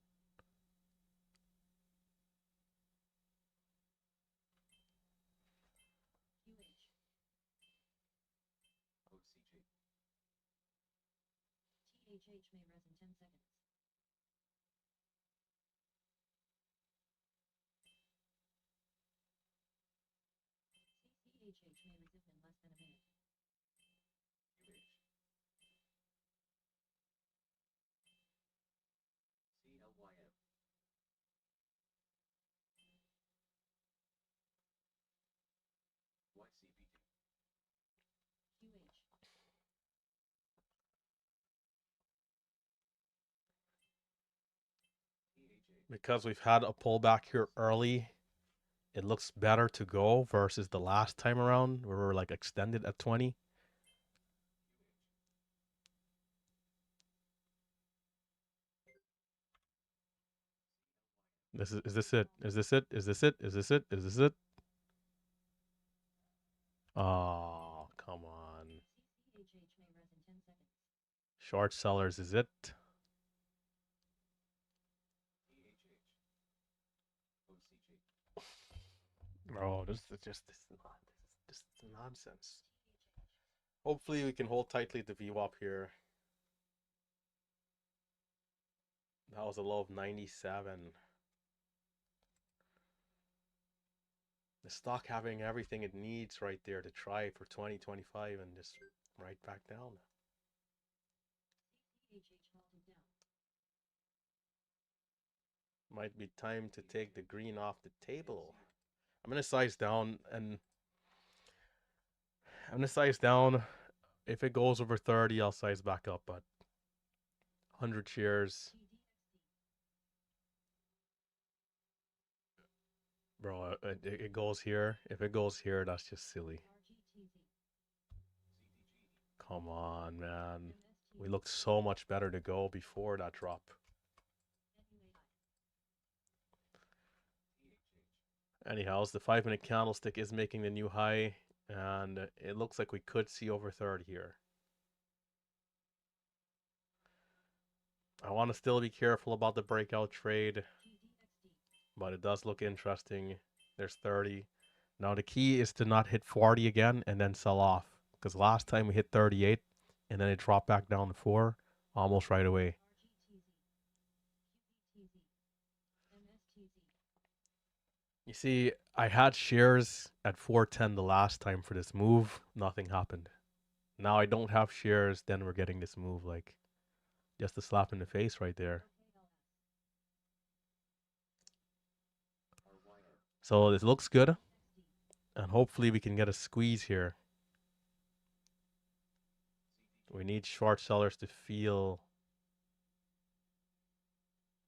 A: Because we've had a pullback here early, it looks better to go versus the last time around where we're like extended at 20. Is this it? Is this it? Is this it? Is this it? Is this it? Oh, come on. Short sellers, is it? Bro, this is nonsense. Hopefully we can hold tightly the VWAP here. That was a low of 97. The stock having everything it needs right there to try for 2025 and just right back down. Might be time to take the green off the table. I'm gonna size down and I'm gonna size down. If it goes over 30, I'll size back up, but 100 shares. Bro, it goes here. If it goes here, that's just silly. Come on, man. We looked so much better to go before that drop. Anyhow, the 5-minute candlestick is making the new high, and it looks like we could see over 30 here. I want to still be careful about the breakout trade, but it does look interesting. There's 30. Now the key is to not hit 40 again and then sell off, because last time we hit 38 and then it dropped back down to 4 almost right away. You see, I had shares at 410 the last time for this move. Nothing happened. Now I don't have shares, then we're getting this move. Like, just a slap in the face right there. So this looks good. And hopefully we can get a squeeze here. We need short sellers to feel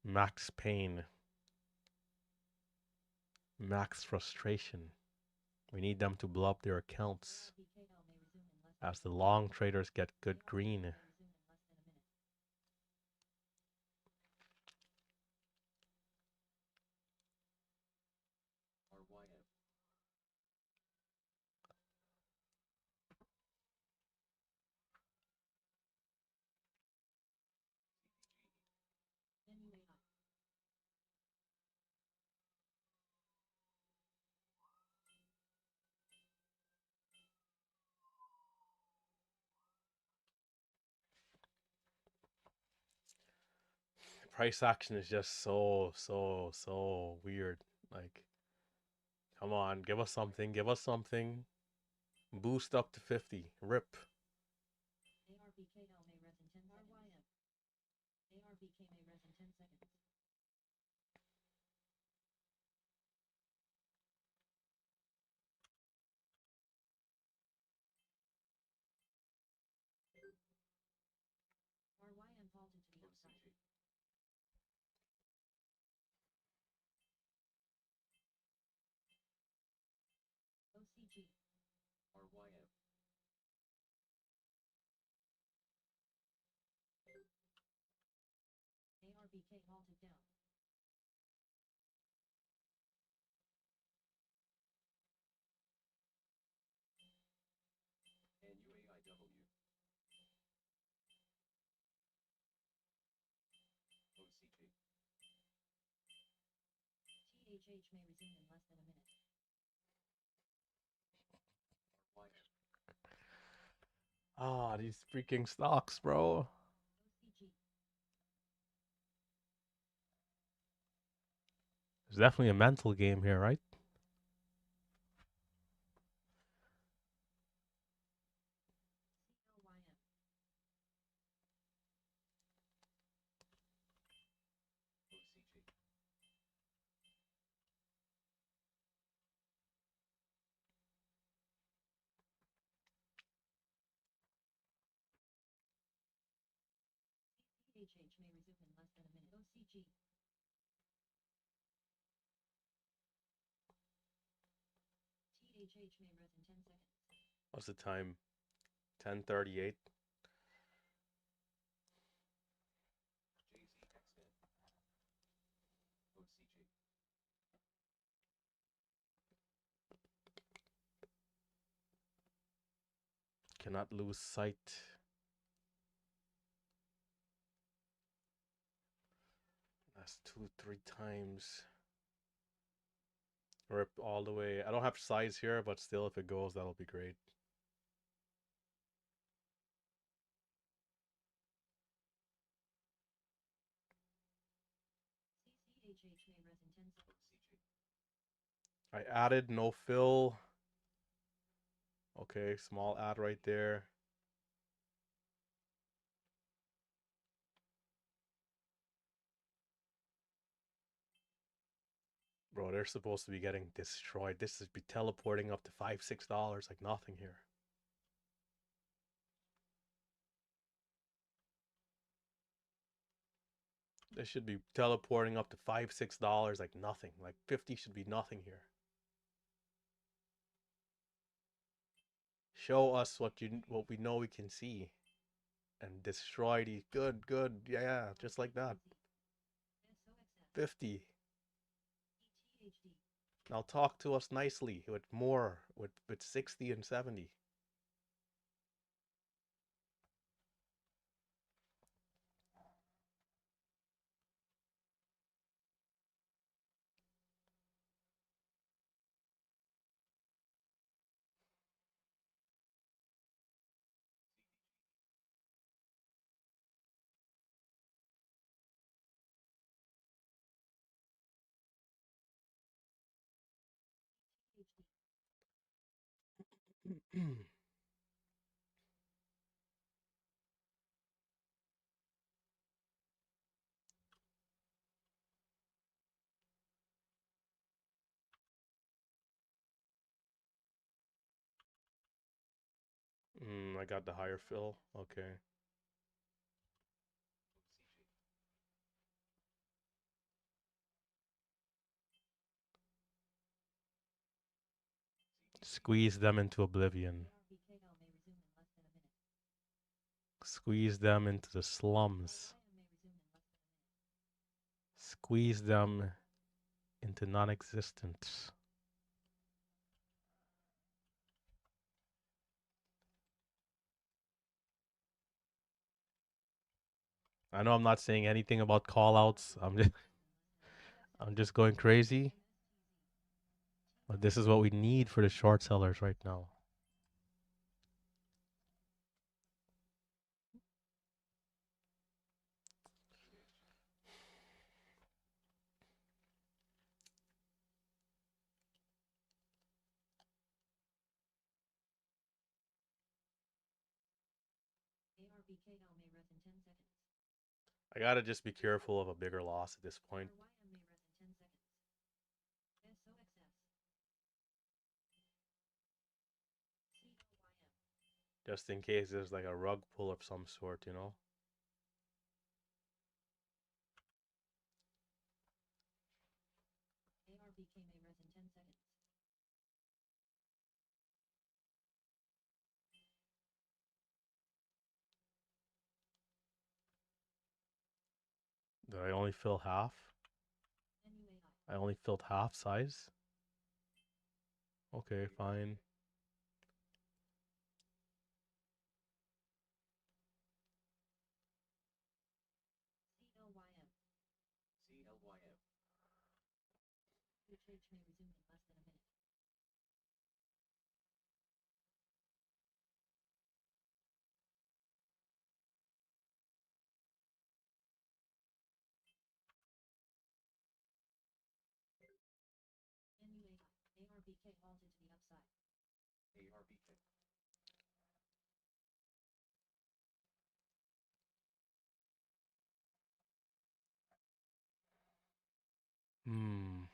A: max pain, max frustration. We need them to blow up their accounts as the long traders get good green. Price action is just so weird. Like, come on, give us something, give us something. Boost up to 50. Rip. Ah, these freaking stocks, bro. There's definitely a mental game here, right? What's the time? 10:38. Cannot lose sight. That's 2-3 times. Rip all the way. I don't have size here, but still, if it goes, that'll be great. I added no fill. Okay, small ad right there. Bro, they're supposed to be getting destroyed. This is be teleporting up to $5-6 like nothing here. They should be teleporting up to $5-6 like nothing. Like 50 should be nothing here. Show us what we know we can see. And destroy these. Good, good. Yeah, just like that. 50. Now talk to us nicely with more, with 60 and 70. I got the higher fill. Okay. Squeeze them into oblivion. Squeeze them into the slums. Squeeze them into non-existence. I know I'm not saying anything about call-outs. I'm just going crazy. But this is what we need for the short sellers right now. I gotta just be careful of a bigger loss at this point. Just in case there's like a rug pull of some sort, you know? Did I only fill half? I only filled half size? Okay, fine. Hmm.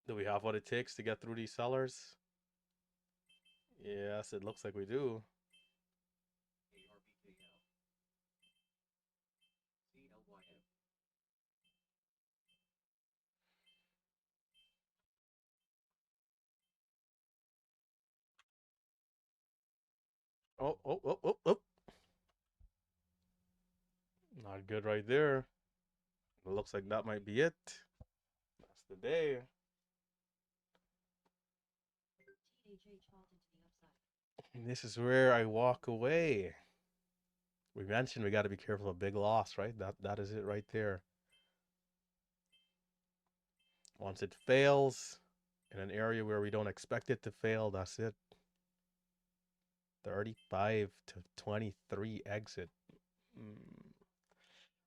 A: Do we have what it takes to get through these sellers? Yes, it looks like we do. Oh, oh, oh, oh, oh. Not good right there. It looks like that might be it. That's the day. And this is where I walk away. We mentioned we got to be careful of big loss, right? That is it right there. Once it fails in an area where we don't expect it to fail, that's it. 35 to 23 exit.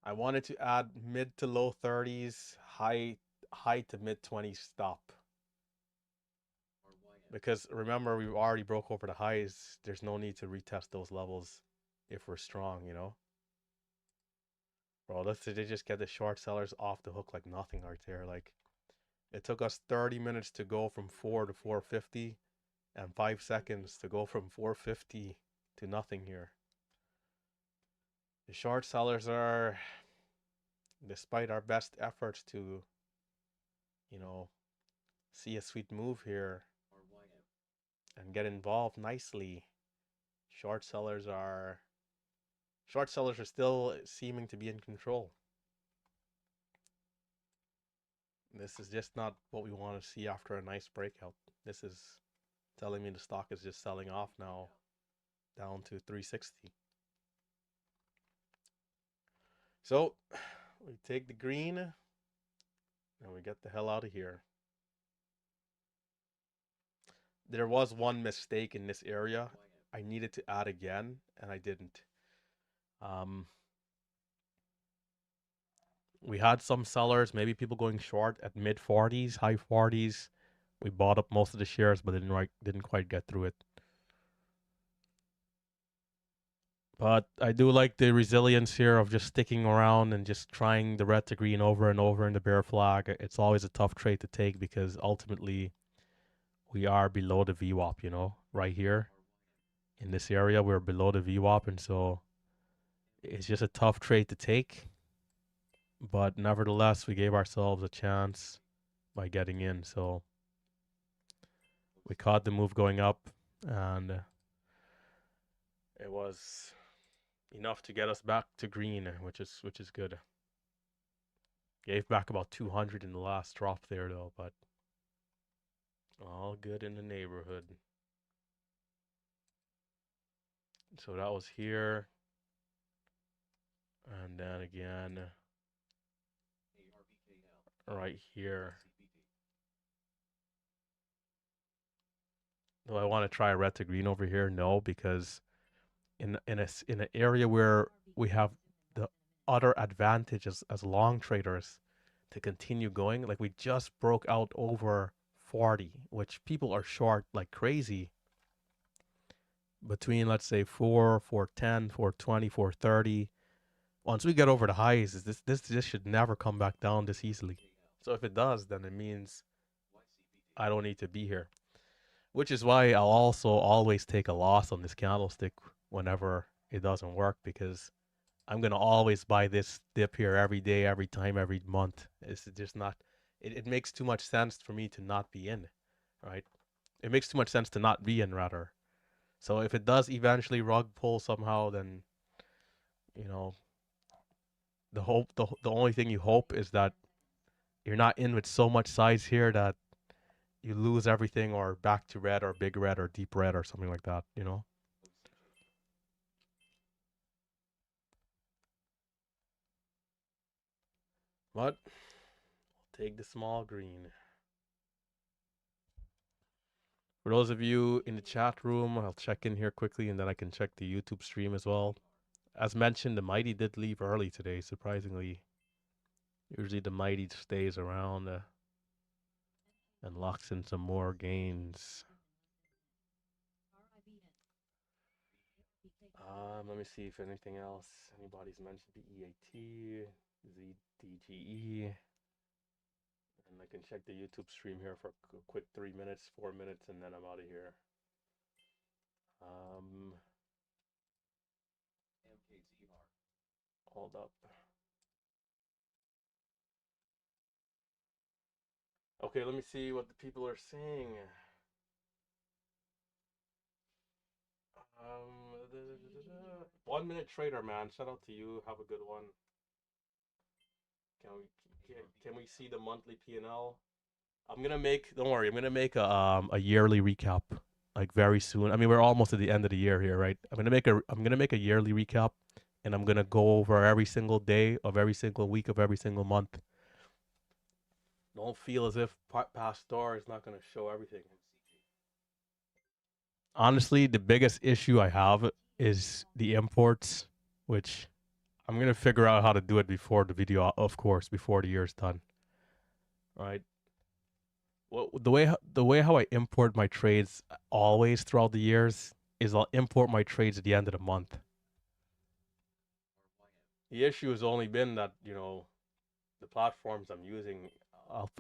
A: I wanted to add mid to low 30s, high to mid 20s stop. Because remember, we already broke over the highs. There's no need to retest those levels if we're strong, you know? Bro, they just get the short sellers off the hook like nothing right there. Like, it took us 30 minutes to go from 4 to 450 and 5 seconds to go from 450 to nothing here. The short sellers are, despite our best efforts to, you know, see a sweet move here and get involved nicely, short sellers are still seeming to be in control. This is just not what we want to see after a nice breakout. This is telling me the stock is just selling off now down to 360. So we take the green and we get the hell out of here. There was one mistake in this area. I needed to add again and I didn't. We had some sellers, maybe people going short at mid 40s, high 40s. We bought up most of the shares, but didn't quite get through it. But I do like the resilience here of just sticking around and just trying the red to green over and over in the bear flag. It's always a tough trade to take because ultimately we are below the VWAP, you know, right here in this area, we're below the VWAP. And so it's just a tough trade to take. But nevertheless, we gave ourselves a chance by getting in. So we caught the move going up and it was enough to get us back to green, which is good. Gave back about 200 in the last drop there though, but all good in the neighborhood. So that was here. And then again right here. Do I want to try red to green over here? No, because in an area where we have the other advantage as long traders to continue going, like we just broke out over 40, which people are short like crazy. Between let's say 410, 420, 430. Once we get over the highs, this should never come back down this easily. So if it does, then it means I don't need to be here. Which is why I'll also always take a loss on this candlestick whenever it doesn't work, because I'm going to always buy this dip here every day, every time, every month. It's just not, it makes too much sense for me to not be in, right? It makes too much sense to not be in, rather. So if it does eventually rug pull somehow, then, you know, the only thing you hope is that you're not in with so much size here that you lose everything or back to red or big red or deep red or something like that, you know? But take the small green. For those of you in the chat room, I'll check in here quickly and then I can check the YouTube stream as well. As mentioned, the Mighty did leave early today, surprisingly. Usually the Mighty stays around and locks in some more gains. Let me see if anything else anybody's mentioned. BEAT, ZDGE, and I can check the YouTube stream here for a quick 3 minutes, 4 minutes, and then I'm out of here. Um, hold up. Okay, let me see what the people are saying. 1 minute trader, man. Shout out to you. Have a good one. Can we can we see the monthly P&L? I'm gonna make. Don't worry. I'm gonna make a yearly recap like very soon. I mean, we're almost at the end of the year here, right? I'm gonna make a yearly recap, and I'm gonna go over every single day of every single week of every single month. Don't feel as if Pastor is not gonna show everything. Honestly, the biggest issue I have is the imports, which I'm gonna figure out how to do it before the video, of course, before the year's done. Right? Well, the way how I import my trades always throughout the years is I'll import my trades at the end of the month. The issue has only been that the platforms I'm using.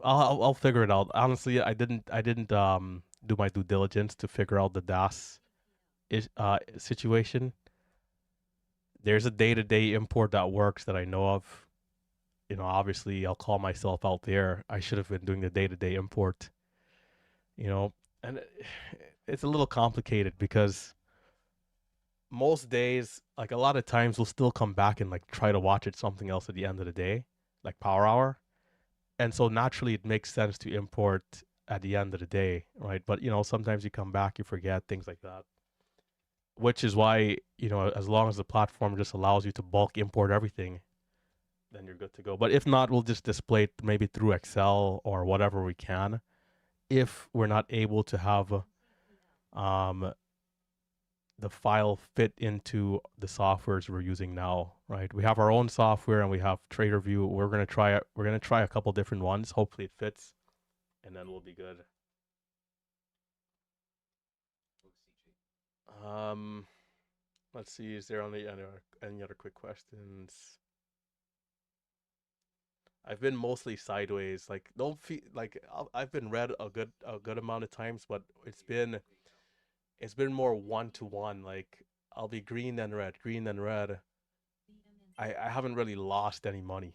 A: I'll figure it out. Honestly, I didn't do my due diligence to figure out the DAS situation. There's a day-to-day import that works that I know of. Obviously I'll call myself out there. I should have been doing the day-to-day import. And it's a little complicated because most days, like a lot of times, we'll still come back and like try to watch it something else at the end of the day, like Power Hour. And so naturally, it makes sense to import at the end of the day, right? But sometimes you come back, you forget things like that. Which is why as long as the platform just allows you to bulk import everything, then you're good to go. But if not, we'll just display it maybe through Excel or whatever we can. If we're not able to have um, the file fit into the softwares we're using now, right? We have our own software and we have TraderView. We're gonna try it. We're gonna try a couple different ones. Hopefully it fits, and then we'll be good. Um, let's see. Is there any other quick questions? I've been mostly sideways. Like don't feel like I've been red a good amount of times, but it's been more one to one. Like I'll be green then red, green then red. I haven't really lost any money.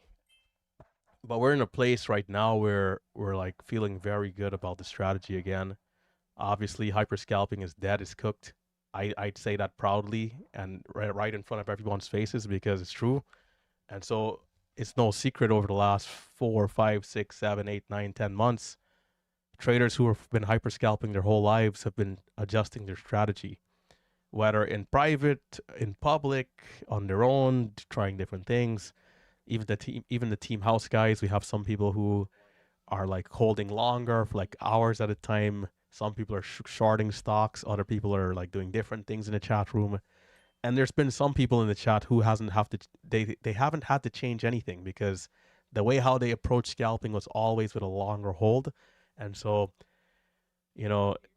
A: But we're in a place right now where we're like feeling very good about the strategy again. Obviously, hyper scalping is dead, is cooked. I'd say that proudly and right in front of everyone's faces because it's true. And so it's no secret over the last 4, 5, 6, 7, 8, 9, 10 months, traders who have been hyper scalping their whole lives have been adjusting their strategy, whether in private, in public, on their own, trying different things. Even the team house guys, we have some people who are like holding longer for like hours at a time. Some people are shorting stocks. Other people are like doing different things in the chat room. And there's been some people in the chat who hasn't have to they haven't had to change anything because the way how they approach scalping was always with a longer hold. And so,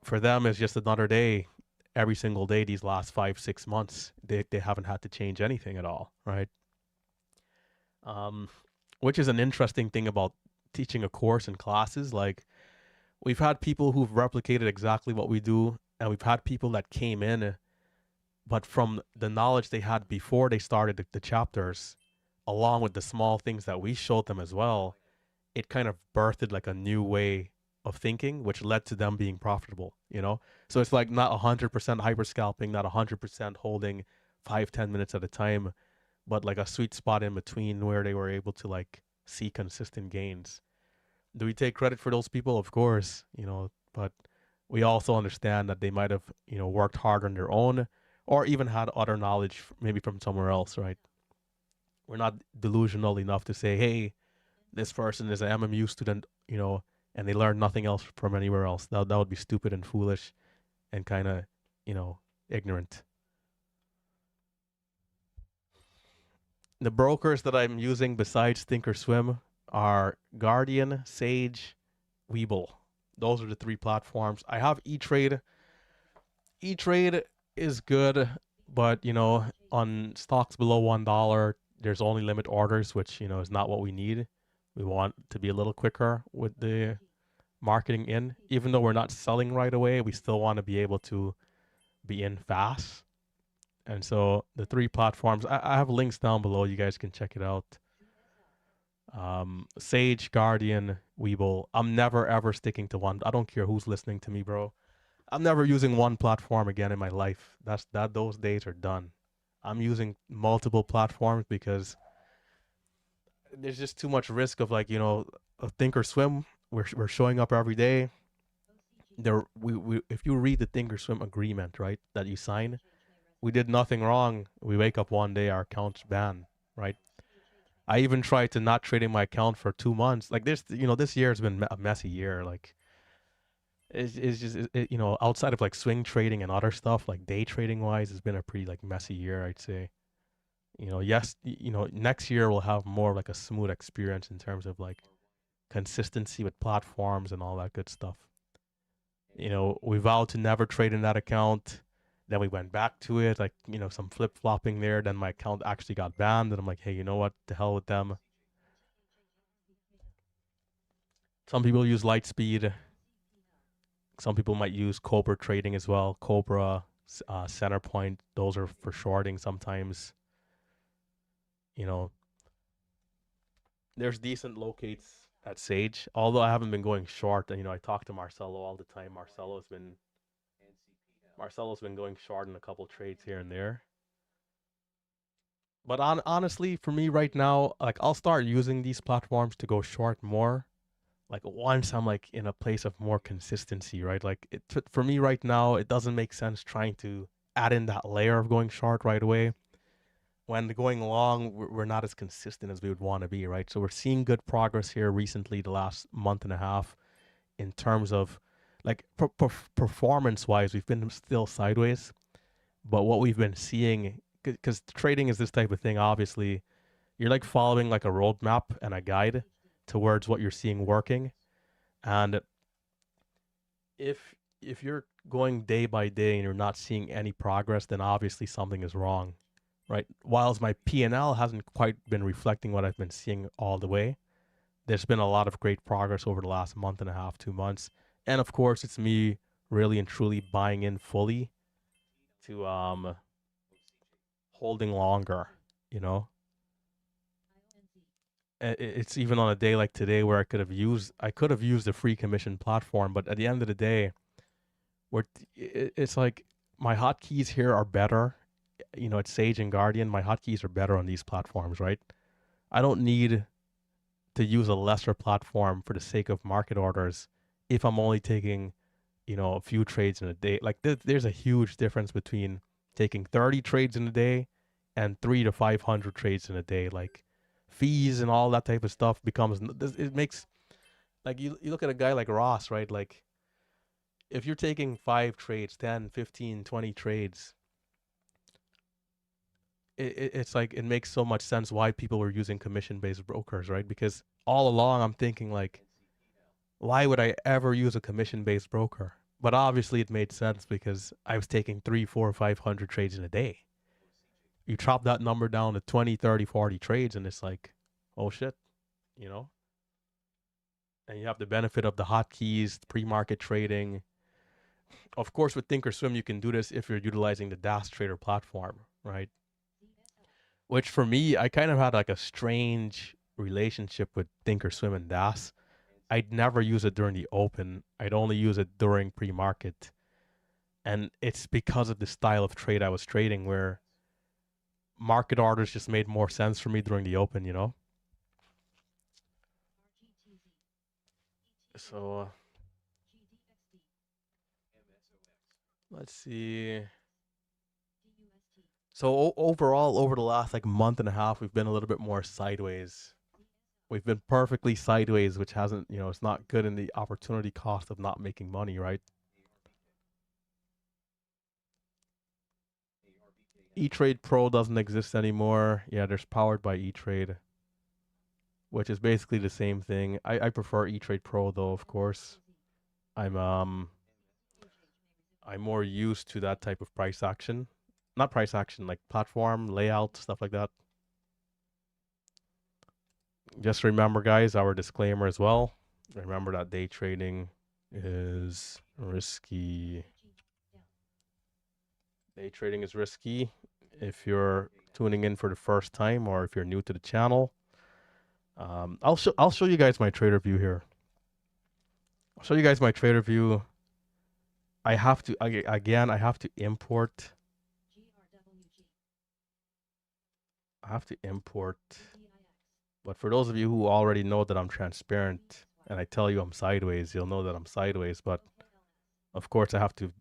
A: for them it's just another day every single day these last 5, 6 months. They haven't had to change anything at all, right? Um, which is an interesting thing about teaching a course in classes. Like we've had people who've replicated exactly what we do, and we've had people that came in, but from the knowledge they had before they started the chapters, along with the small things that we showed them as well, it kind of birthed like a new way of thinking, which led to them being profitable. So it's like not 100% hyper scalping, not 100% holding 5, 10 minutes at a time, but like a sweet spot in between where they were able to like see consistent gains. Do we take credit for those people? Of course, but we also understand that they might have, worked hard on their own or even had other knowledge maybe from somewhere else, right? We're not delusional enough to say, hey, this person is an MMU student, and they learned nothing else from anywhere else. That would be stupid and foolish and kind of, ignorant. The brokers that I'm using besides Thinkorswim are Guardian, Sage, Webull. Those are the three platforms. I have E-Trade. E-Trade is good. But on stocks below $1, there's only limit orders, which is not what we need. We want to be a little quicker with the marketing in. Even though we're not selling right away, we still want to be able to be in fast. And so the three platforms, I have links down below. You guys can check it out. Sage, Guardian, Webull. I'm never ever sticking to one. I don't care who's listening to me, bro. I'm never using one platform again in my life. Those days are done. I'm using multiple platforms because there's just too much risk of a Thinkorswim. We're showing up every day. We if you read the Thinkorswim agreement, right, that you sign, we did nothing wrong. We wake up one day, our account's banned, right? I even tried to not trade in my account for 2 months. Like this year has been a messy year. Like it's just outside of like swing trading and other stuff, like day trading wise, it's been a pretty like messy year, I'd say. Yes, next year we'll have more of like a smooth experience in terms of like consistency with platforms and all that good stuff. We vowed to never trade in that account. Then we went back to it, like, some flip flopping there. Then my account actually got banned. And I'm like, hey, you know what? The hell with them. Some people use Lightspeed. Some people might use Cobra trading as well. Cobra, Centerpoint, those are for shorting sometimes. You know, there's decent locates at Sage. Although I haven't been going short. I talk to Marcelo all the time. Marcelo's been going short in a couple trades here and there. But honestly, for me right now, like I'll start using these platforms to go short more. Like once I'm like in a place of more consistency, right? Like for me right now, it doesn't make sense trying to add in that layer of going short right away. When going long, we're not as consistent as we would want to be, right? So we're seeing good progress here recently, the last month and a half, in terms of like performance wise, we've been still sideways, but what we've been seeing, because trading is this type of thing, obviously, you're like following like a roadmap and a guide towards what you're seeing working. And if you're going day by day and you're not seeing any progress, then obviously something is wrong, right? Whilst my P&L hasn't quite been reflecting what I've been seeing all the way, there's been a lot of great progress over the last month and a half, 2 months. And of course, it's me really and truly buying in fully to holding longer, you know. It's even on a day like today where I could have used a free commission platform, but at the end of the day, where it's like my hotkeys here are better. It's Sage and Guardian. My hotkeys are better on these platforms, right? I don't need to use a lesser platform for the sake of market orders if I'm only taking, a few trades in a day. Like there's a huge difference between taking 30 trades in a day and 300 to 500 trades in a day. Like fees and all that type of stuff becomes, it makes, like you look at a guy like Ross, right? Like if you're taking 5 trades, 10, 15, 20 trades, it's like it makes so much sense why people were using commission based brokers, right? Because all along I'm thinking like, why would I ever use a commission based broker? But obviously it made sense because I was taking 3, 4, 500 trades in a day. You chop that number down to 20, 30, 40 trades, and it's like, oh shit, you know? And you have the benefit of the hotkeys, pre market trading. Of course, with Thinkorswim, you can do this if you're utilizing the DAS Trader platform, right? Which for me, I kind of had like a strange relationship with Thinkorswim and DAS. I'd never use it during the open. I'd only use it during pre-market. And it's because of the style of trade I was trading where market orders just made more sense for me during the open, So let's see. So overall, over the last like month and a half, we've been a little bit more sideways. We've been perfectly sideways, which hasn't, it's not good in the opportunity cost of not making money, right? E-Trade Pro doesn't exist anymore. Yeah, there's powered by E-Trade, which is basically the same thing. I prefer E-Trade Pro though, of course. I'm um I'm more used to that type of price action. not price action, like platform, layout, stuff like that. Just remember, guys, our disclaimer as well. Remember that day trading is risky. Day trading is risky. If you're tuning in for the first time or if you're new to the channel, I'll show you guys my trader view here. I'll show you guys my trader view. I have to again. I have to import. But for those of you who already know that I'm transparent and I tell you I'm sideways, you'll know that I'm sideways. But of course, I have to,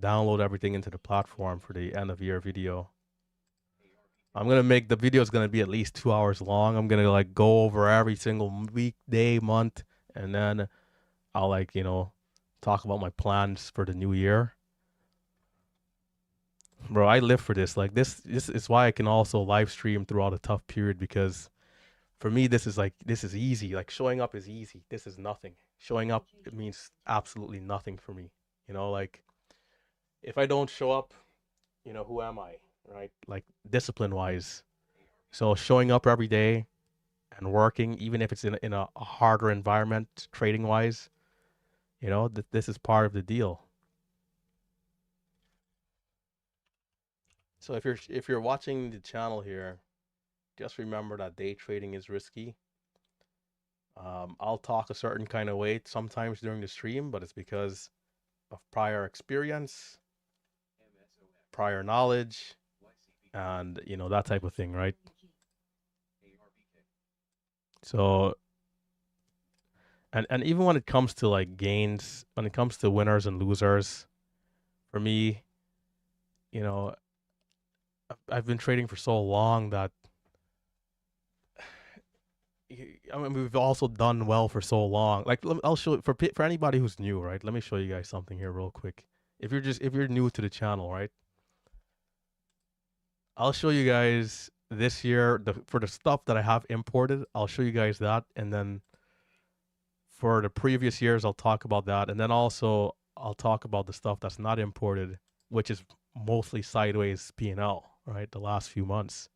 A: download everything into the platform for the end of year video. I'm gonna make the video is gonna be at least 2 hours long. I'm gonna like go over every single week, day, month, and then I'll talk about my plans for the new year. Bro, I live for this. Like this is why I can also live stream throughout a tough period, because for me this is easy. Like showing up is easy. This is nothing. Showing up, it means absolutely nothing for me. Like if I don't show up, who am I, right? Like discipline wise. So showing up every day and working, even if it's in a harder environment trading wise, this is part of the deal. So if you're watching the channel here, just remember that day trading is risky. I'll talk a certain kind of way sometimes during the stream, but it's because of prior experience, prior knowledge, and that type of thing, right? So and even when it comes to like gains, when it comes to winners and losers, for me, I've been trading for so long that I mean, we've also done well for so long. Like I'll show for anybody who's new, right? Let me show you guys something here real quick. If you're new to the channel, right? I'll show you guys this year for the stuff that I have imported. I'll show you guys that, and then for the previous years, I'll talk about that, and then also I'll talk about the stuff that's not imported, which is mostly sideways P&L, right? The last few months.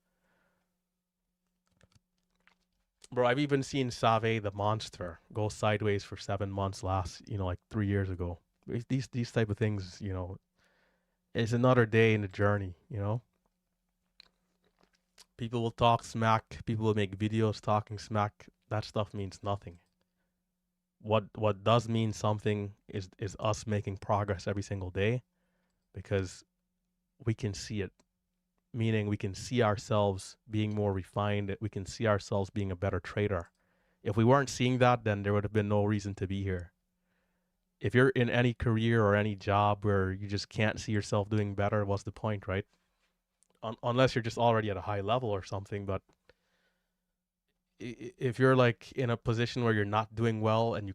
A: Bro, I've even seen Save the monster go sideways for 7 months like 3 years ago. These type of things, it's another day in the journey, People will talk smack, people will make videos talking smack. That stuff means nothing. What does mean something is us making progress every single day, because we can see it. Meaning we can see ourselves being more refined. We can see ourselves being a better trader. If we weren't seeing that, then there would have been no reason to be here. If you're in any career or any job where you just can't see yourself doing better, what's the point, right? Unless you're just already at a high level or something. But if you're like in a position where you're not doing well and you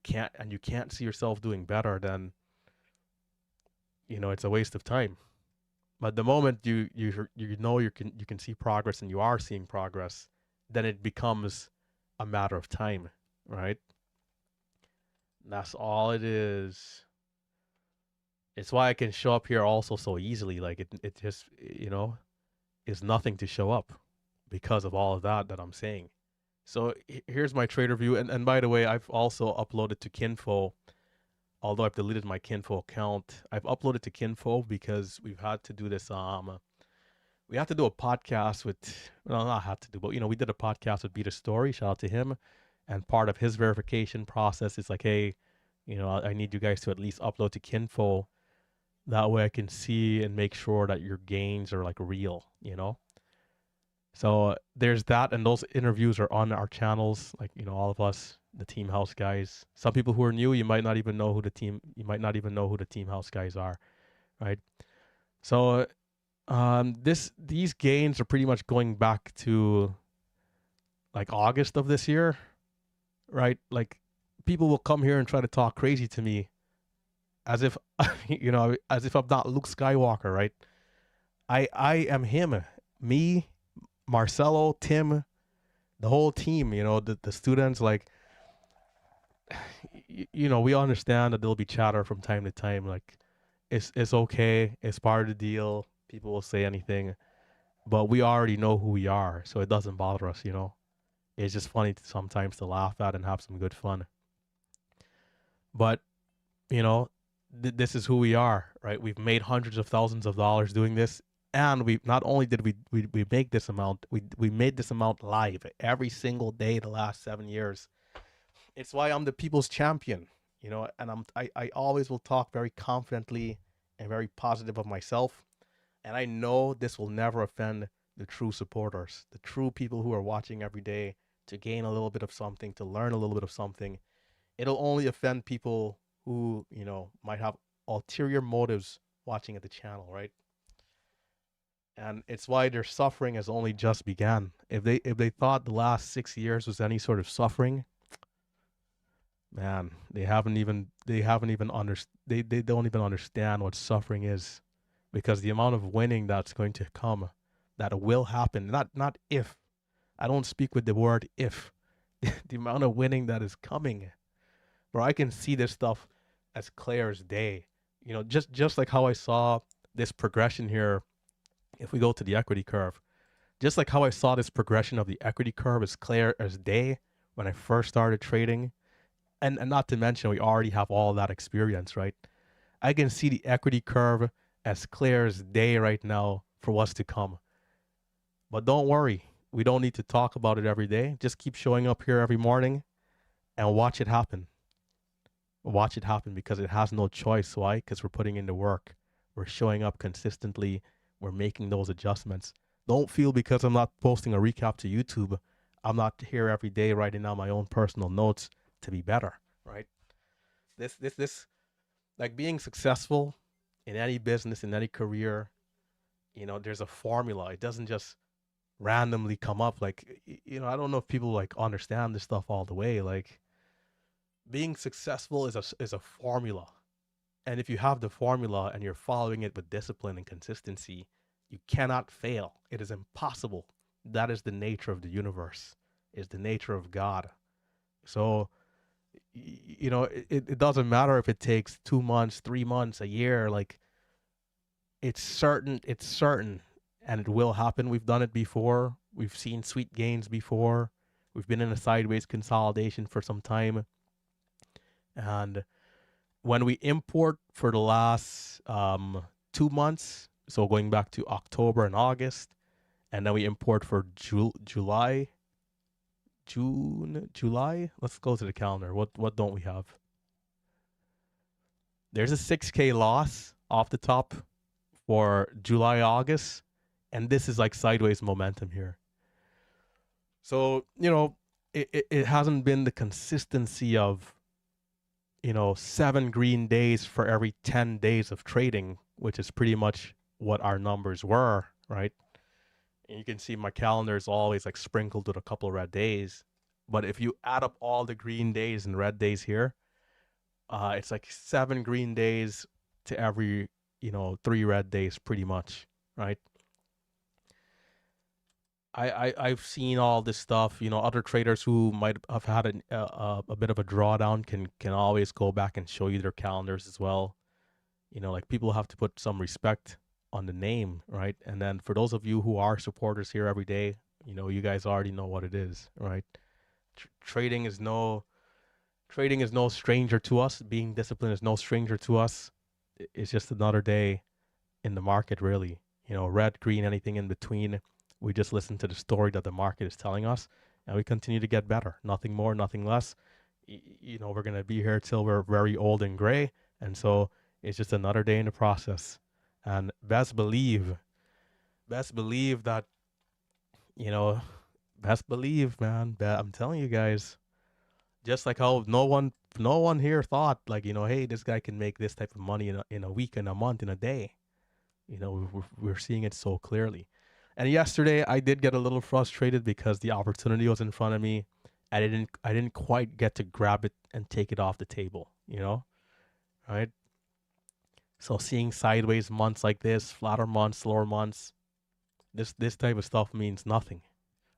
A: can't see yourself doing better, then it's a waste of time. But the moment you can see progress and you are seeing progress, then it becomes a matter of time, right? That's all it is. It's why I can show up here also so easily. Like it just is nothing to show up because of all of that I'm saying. So here's my trader view, and by the way, I've also uploaded to Kinfo. Although I've deleted my Kinfo account, I've uploaded to Kinfo because we've had to do this. We have to do a podcast with, well, not have to do, but we did a podcast with Beat a Story. Shout out to him. And part of his verification process is like, hey, I need you guys to at least upload to Kinfo. That way I can see and make sure that your gains are like real, So there's that, and those interviews are on our channels, like all of us, the Team House guys. Some people who are new, you might not even know who the Team House guys are, right? So these gains are pretty much going back to like August of this year, right? Like people will come here and try to talk crazy to me as if as if I'm not Luke Skywalker, right? I am him, me, Marcelo, Tim, the whole team, the students, like we understand that there'll be chatter from time to time. Like it's okay, it's part of the deal. People will say anything, but we already know who we are, so it doesn't bother us, you know. It's just funny sometimes to laugh at and have some good fun. But, you know, this is who we are, right? We've made hundreds of thousands of dollars doing this. And we not only did we make this amount, we made this amount live every single day the last 7 years. It's why I'm the people's champion, you know, and I always will talk very confidently and very positive of myself. And I know this will never offend the true supporters, the true people who are watching every day to gain a little bit of something, to learn a little bit of something. It'll only offend people who, you know, might have ulterior motives watching at the channel, right? And it's why their suffering has only just began. If they thought the last 6 years was any sort of suffering, man, they don't even understand what suffering is, because the amount of winning that's going to come, that will happen, not if. I don't speak with the word if. The amount of winning that is coming, bro. I can see this stuff as clear as day. You know, just like how I saw this progression here. If we go to the equity curve, just like how I saw this progression of the equity curve as clear as day when I first started trading, and not to mention we already have all that experience, right? I can see the equity curve as clear as day right now for what's to come. But don't worry, we don't need to talk about it every day. Just keep showing up here every morning and watch it happen. Watch it happen, because it has no choice. Why? Because we're putting in the work. We're showing up consistently. We're making those adjustments. Don't feel because I'm not posting a recap to YouTube, I'm not here every day writing down my own personal notes to be better, right? This like being successful in any business, in any career, you know, there's a formula. It doesn't just randomly come up. Like, you know, I don't know if people like understand this stuff all the way. Like, being successful is a formula. And if you have the formula and you're following it with discipline and consistency, you cannot fail. It is impossible. That is the nature of the universe, is the nature of God. So, you know, it doesn't matter if it takes 2 months, 3 months, a year. Like, it's certain, and it will happen. We've done it before. We've seen sweet gains before. We've been in a sideways consolidation for some time. And when we import for the last 2 months, so going back to October and August, and then we import for July, June, July. Let's go to the calendar. What don't we have? There's a 6K loss off the top for July, August, and this is like sideways momentum here. So, you know, it hasn't been the consistency of, you know, 7 green days for every 10 days of trading, which is pretty much what our numbers were, right? And you can see my calendar is always like sprinkled with a couple of red days. But if you add up all the green days and red days here, it's like 7 green days to every, you know, 3 red days pretty much, right? I've seen all this stuff. You know, other traders who might have had a bit of a drawdown can always go back and show you their calendars as well. You know, like, people have to put some respect on the name, right? And then for those of you who are supporters here every day, you know, you guys already know what it is, right? Trading is no stranger to us. Being disciplined is no stranger to us. It's just another day in the market, really. You know, red, green, anything in between. We just listen to the story that the market is telling us, and we continue to get better. Nothing more, nothing less. You know, we're going to be here till we're very old and gray. And so it's just another day in the process. And best believe that, you know, best believe, man. I'm telling you guys, just like how no one here thought, like, you know, hey, this guy can make this type of money in a week, in a month, in a day. You know, we're seeing it so clearly. And yesterday I did get a little frustrated because the opportunity was in front of me. I didn't quite get to grab it and take it off the table, you know? Right? So seeing sideways months like this, flatter months, slower months, this type of stuff means nothing.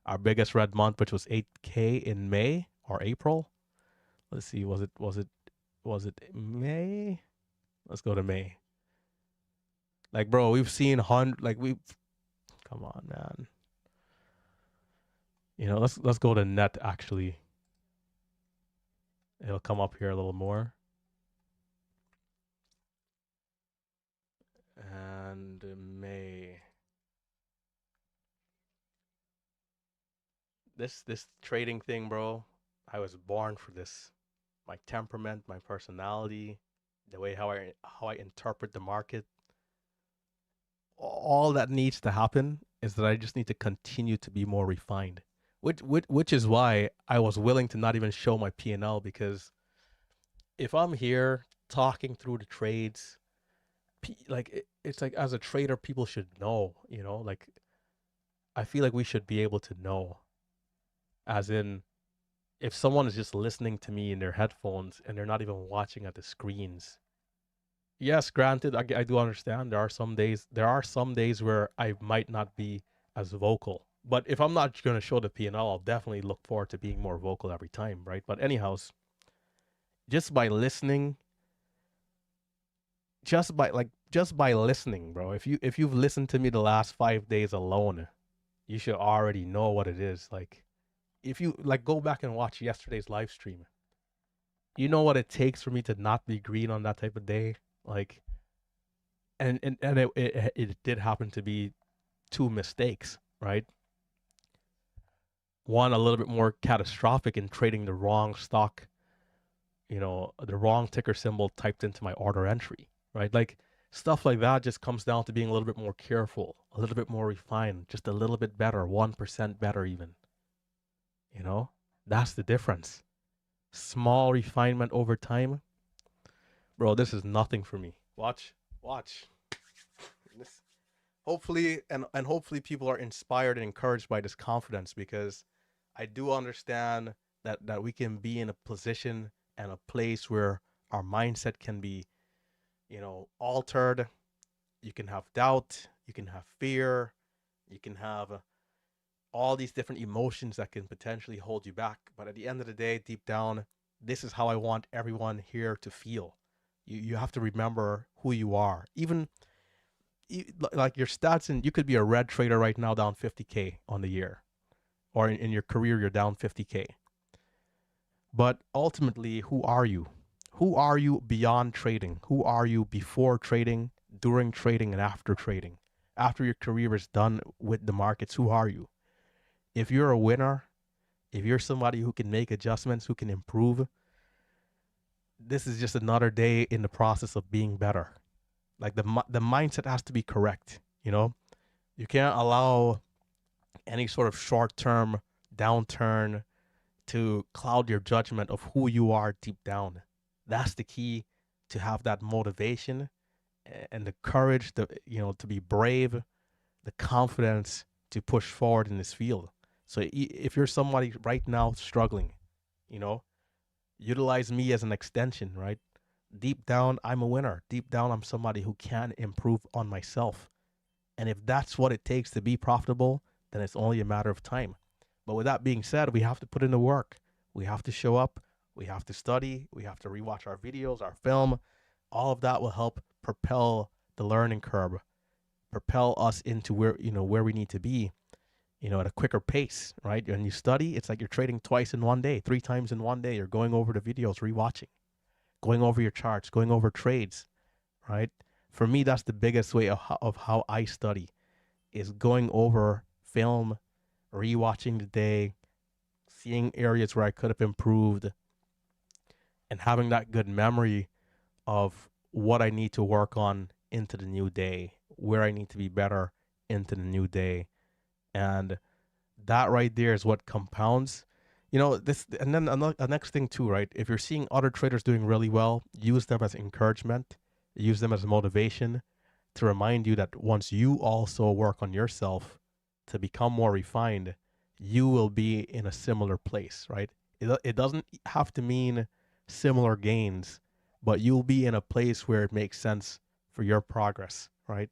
A: Our biggest red month, which was 8K in May or April. Let's see, was it May? Let's go to May. Like, bro, we've seen come on, man. You know, let's go to net actually. It'll come up here a little more. And May. This trading thing, bro. I was born for this. My temperament, my personality, the way how I interpret the market. All that needs to happen is that I just need to continue to be more refined. Which is why I was willing to not even show my P&L, because if I'm here talking through the trades, it's like as a trader, people should know, you know, like I feel like we should be able to know, as in if someone is just listening to me in their headphones and they're not even watching at the screens. Yes, granted, I do understand there are some days where I might not be as vocal. But if I'm not going to show the P&L, I'll definitely look forward to being more vocal every time, right? But anyhow, just by listening, just by listening, bro. If you've listened to me the last 5 days alone, you should already know what it is. Like if you like go back and watch yesterday's live stream, you know what it takes for me to not be green on that type of day. Like, and it did happen to be two mistakes, right? One a little bit more catastrophic in trading the wrong stock, you know, the wrong ticker symbol typed into my order entry, right? Like stuff like that just comes down to being a little bit more careful, a little bit more refined, just a little bit better, 1% better even. You know, that's the difference. Small refinement over time. Bro, this is nothing for me. Watch. This, hopefully, and hopefully people are inspired and encouraged by this confidence, because I do understand that we can be in a position and a place where our mindset can be, you know, altered. You can have doubt, you can have fear, you can have all these different emotions that can potentially hold you back. But at the end of the day, deep down, this is how I want everyone here to feel. You have to remember who you are. Even like your stats, and you could be a red trader right now down 50K on the year, or in your career you're down 50K. But ultimately, who are you? Who are you beyond trading? Who are you before trading, during trading, and after trading? After your career is done with the markets, who are you? If you're a winner, if you're somebody who can make adjustments, who can improve, this is just another day in the process of being better. Like the mindset has to be correct, you know? You can't allow any sort of short-term downturn to cloud your judgment of who you are deep down. That's the key, to have that motivation and the courage to, you know, to be brave, the confidence to push forward in this field. So if you're somebody right now struggling, you know, utilize me as an extension, right? Deep down, I'm a winner. Deep down, I'm somebody who can improve on myself. And if that's what it takes to be profitable, then it's only a matter of time. But with that being said, we have to put in the work. We have to show up. We have to study. We have to rewatch our videos, our film. All of that will help propel the learning curve, propel us into where, you know, where we need to be, you know, at a quicker pace, right? When you study, it's like you're trading twice in one day, 3 times in one day. You're going over the videos, rewatching, going over your charts, going over trades, right? For me, that's the biggest way of how I study, is going over film, rewatching the day, seeing areas where I could have improved, and having that good memory of what I need to work on into the new day, where I need to be better into the new day. And that right there is what compounds. You know, this, and then the next thing too, right? If you're seeing other traders doing really well, use them as encouragement, use them as motivation to remind you that once you also work on yourself to become more refined, you will be in a similar place, right? It doesn't have to mean similar gains, but you'll be in a place where it makes sense for your progress, right?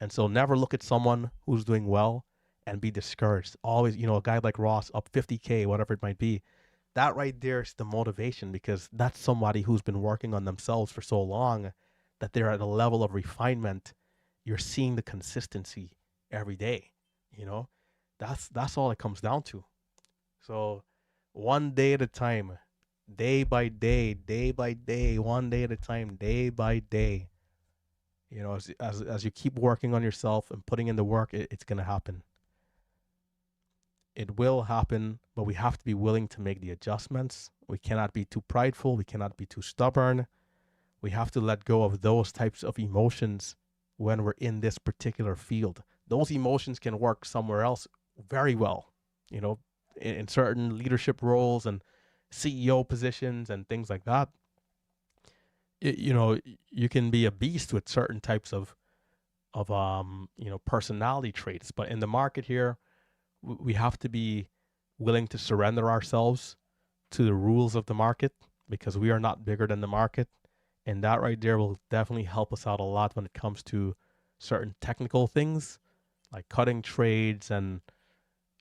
A: And so never look at someone who's doing well and be discouraged. Always, you know, a guy like Ross up 50K, whatever it might be, that right there is the motivation, because that's somebody who's been working on themselves for so long that they're at a level of refinement you're seeing the consistency every day. You know, that's all it comes down to. So one day at a time, day by day, one day at a time, day by day. You know, as you keep working on yourself and putting in the work, it's gonna happen. It will happen, but we have to be willing to make the adjustments. We cannot be too prideful. We cannot be too stubborn. We have to let go of those types of emotions when we're in this particular field. Those emotions can work somewhere else very well, you know, in certain leadership roles and CEO positions and things like that. You know, you can be a beast with certain types of personality traits, but in the market here, we have to be willing to surrender ourselves to the rules of the market because we are not bigger than the market. And that right there will definitely help us out a lot when it comes to certain technical things like cutting trades and,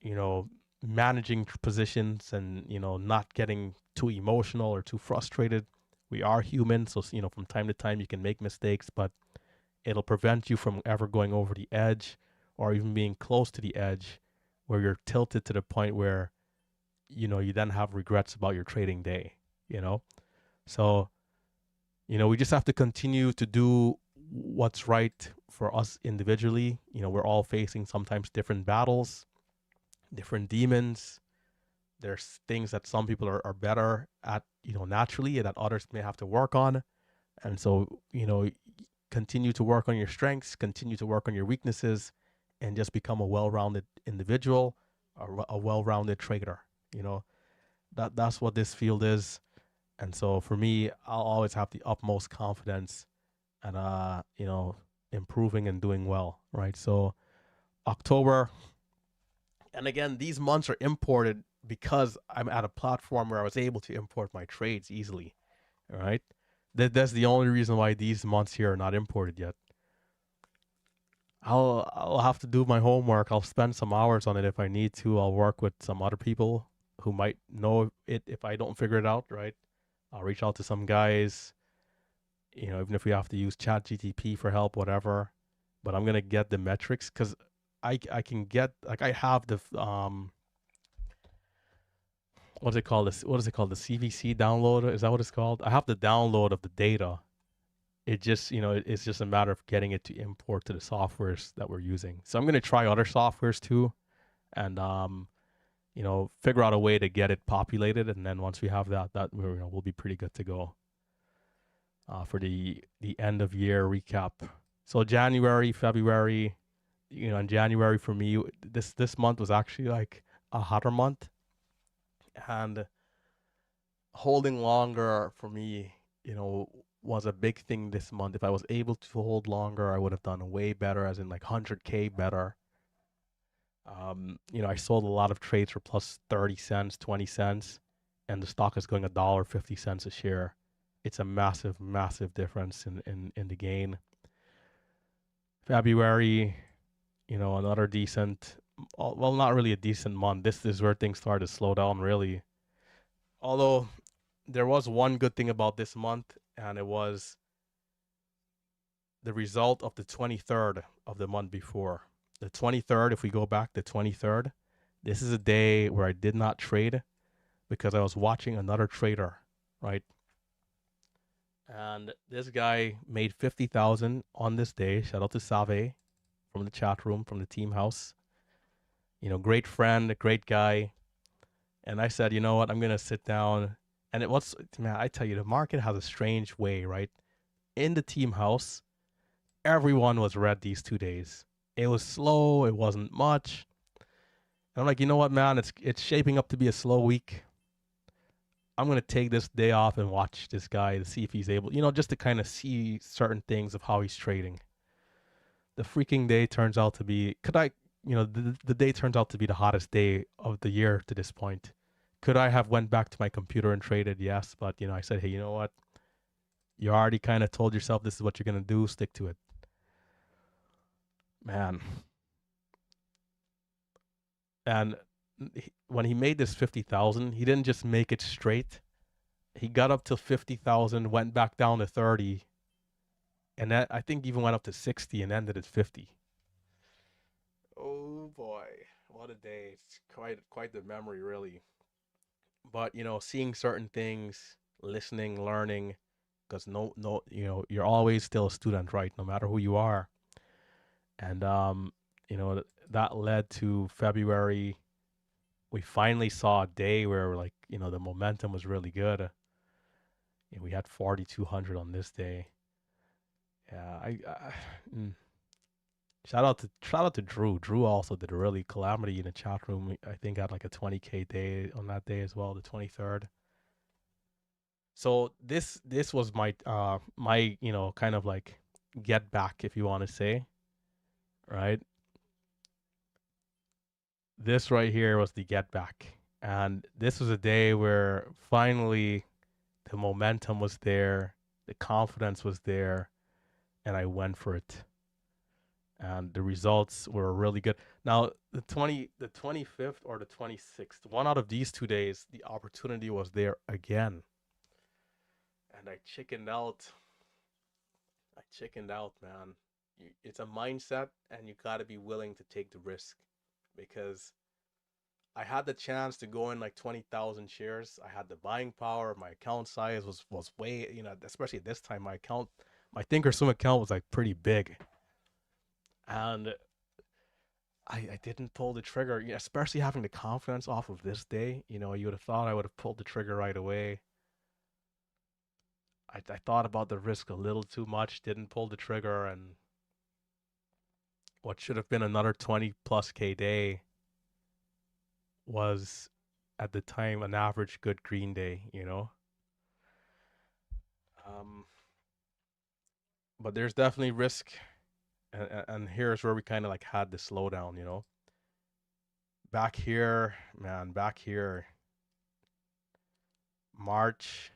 A: you know, managing positions and, you know, not getting too emotional or too frustrated. We are human. So, you know, from time to time you can make mistakes, but it'll prevent you from ever going over the edge or even being close to the edge where you're tilted to the point where, you know, you then have regrets about your trading day, you know? So, you know, we just have to continue to do what's right for us individually. You know, we're all facing sometimes different battles, different demons. There's things that some people are better at, you know, naturally that others may have to work on. And so, you know, continue to work on your strengths, continue to work on your weaknesses, and just become a well-rounded individual, a well-rounded trader. You know, that's what this field is. And so for me, I'll always have the utmost confidence and you know, improving and doing well, right? So October, and again, these months are imported because I'm at a platform where I was able to import my trades easily, all right? That's the only reason why these months here are not imported yet. I'll have to do my homework. I'll spend some hours on it if I need to. I'll work with some other people who might know it if I don't figure it out, right? I'll reach out to some guys, you know, even if we have to use ChatGTP for help, whatever. But I'm gonna get the metrics because I can get, like, I have the what's it called? What is it called? The CVC download? Is that what it's called? I have the download of the data. It just, you know, it's just a matter of getting it to import to the softwares that we're using. So I'm gonna try other softwares too, and you know, figure out a way to get it populated, and then once we have that, you know, we'll be pretty good to go for the end of year recap. So January, February, you know, in January for me, this month was actually like a hotter month, and holding longer for me, you know, was a big thing this month. If I was able to hold longer, I would have done way better, as in like 100K better. You know, I sold a lot of trades for plus 30 cents, 20 cents, and the stock is going $1.50 a share. It's a massive, massive difference in the gain. February, you know, another decent, well, not really a decent month. This is where things started to slow down, really. Although there was one good thing about this month, and it was the result of the 23rd of the month before. The 23rd, if we go back to 23rd, this is a day where I did not trade because I was watching another trader, right? And this guy made 50,000 on this day. Shout out to Save from the chat room, from the team house. You know, great friend, a great guy. And I said, you know what, I'm going to sit down. And it was, man, I tell you, the market has a strange way, right? In the team house, everyone was red these 2 days. It was slow. It wasn't much. And I'm like, you know what, man, it's shaping up to be a slow week. I'm going to take this day off and watch this guy to see if he's able, you know, just to kind of see certain things of how he's trading. The freaking day turns out to be, the day turns out to be the hottest day of the year to this point. Could I have went back to my computer and traded? Yes. But, you know, I said, hey, you know what? You already kind of told yourself this is what you're going to do. Stick to it. Man. And when he made this 50,000, he didn't just make it straight. He got up to 50,000, went back down to 30, And that I think even went up to 60 and ended at 50. Oh boy, what a day! It's quite the memory, really. But seeing certain things, listening, learning, because no, you're always still a student, right? No matter who you are. And that led to February. We finally saw a day where like the momentum was really good. We had 4,200 on this day. Yeah, mm. shout out to Drew. Drew also did a really calamity in the chat room. I think had like a 20K day on that day as well, the 23rd. So this was my kind of like get back, if you want to say, right? This right here was the get back, and this was a day where finally the momentum was there, the confidence was there, and I went for it. And the results were really good. Now, the 25th or the 26th, one out of these 2 days, the opportunity was there again, and I chickened out. I chickened out, man. It's a mindset, and you got to be willing to take the risk, because I had the chance to go in like 20,000 shares. I had the buying power. My account size was way, especially at this time, my Thinkorswim account was like pretty big, and I didn't pull the trigger. Especially having the confidence off of this day. You would have thought I would have pulled the trigger right away. I thought about the risk a little too much. Didn't pull the trigger, and what should have been another 20 plus K day was at the time an average good green day. Um, but there's definitely risk, and here's where we kind of like had the slowdown. Back here, man, back here, March.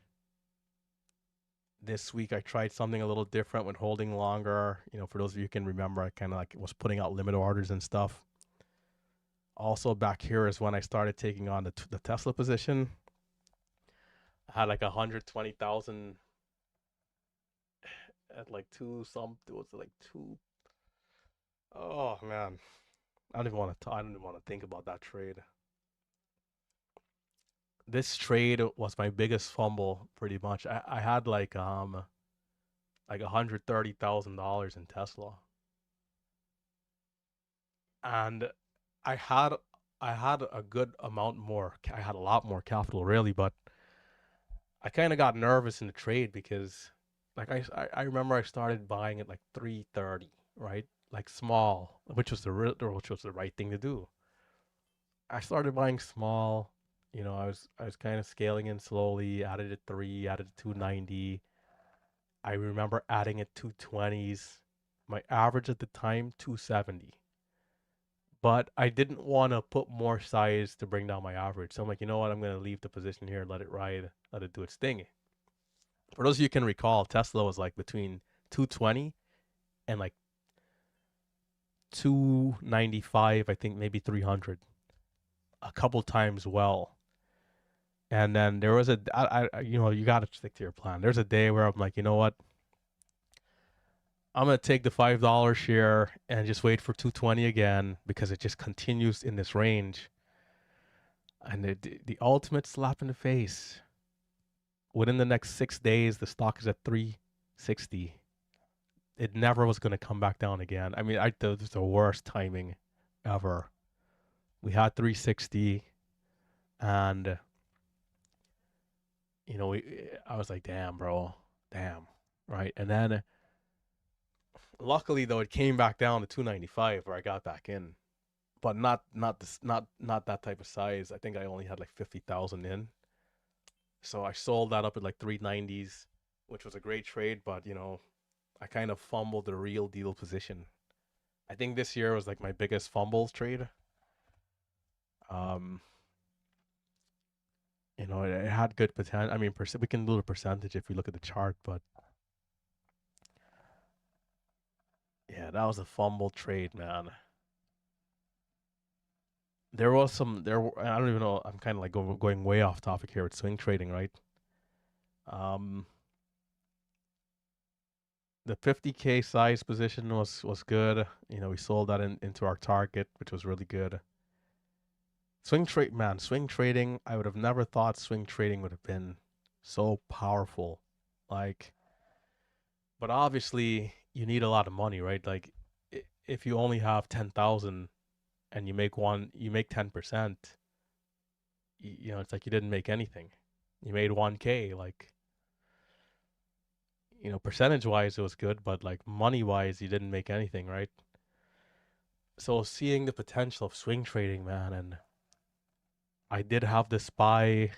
A: This week I tried something a little different with holding longer. For those of you who can remember, I kind of like was putting out limit orders and stuff. Also back here is when I started taking on the Tesla position. I had like 120,000 at like it was like two. Oh man, I don't even want to think about that trade. This trade was my biggest fumble, pretty much. I had like $130,000 in Tesla, and I had I had a good amount more. I had a lot more capital, really, but I kind of got nervous in the trade because, like, I remember I started buying at like 330, right? Like small, which was the right thing to do. I started buying small. I was kind of scaling in slowly. Added at 3, added at 290. I remember adding at 220s. My average at the time 270. But I didn't want to put more size to bring down my average. So I'm like, you know what? I'm gonna leave the position here, let it ride, let it do its thing. For those of you who can recall, Tesla was like between 220 and like 295, I think maybe 300, a couple times well. And then there was you got to stick to your plan. There's a day where I'm like, you know what? I'm gonna take the $5 share and just wait for 220 again because it just continues in this range. And the ultimate slap in the face. Within the next 6 days, the stock is at 360. It never was going to come back down again. I mean, I thought it was the worst timing ever. We had 360, and I was like, damn, bro, damn, right? And then, luckily though, it came back down to 295 where I got back in, but not that type of size. I think I only had like 50,000 in, so I sold that up at like 390s, which was a great trade, but I kind of fumbled the real deal position. I think this year was like my biggest fumble trade. Um, it had good potential. I mean, we can do the percentage if we look at the chart, but yeah, that was a fumble trade, man. There was some there. I don't even know. I'm kind of like going way off topic here with swing trading, right? Um, The 50K size position was good. You know, we sold that into our target, which was really good. Swing trade, man, swing trading. I would have never thought swing trading would have been so powerful. Like, but obviously you need a lot of money, right? Like, if you only have 10,000 and you make 10%, you know, it's like you didn't make anything. You made 1K. Like, you know, percentage wise it was good, but like money wise you didn't make anything, right? So seeing the potential of swing trading, man, and I did have the SPY,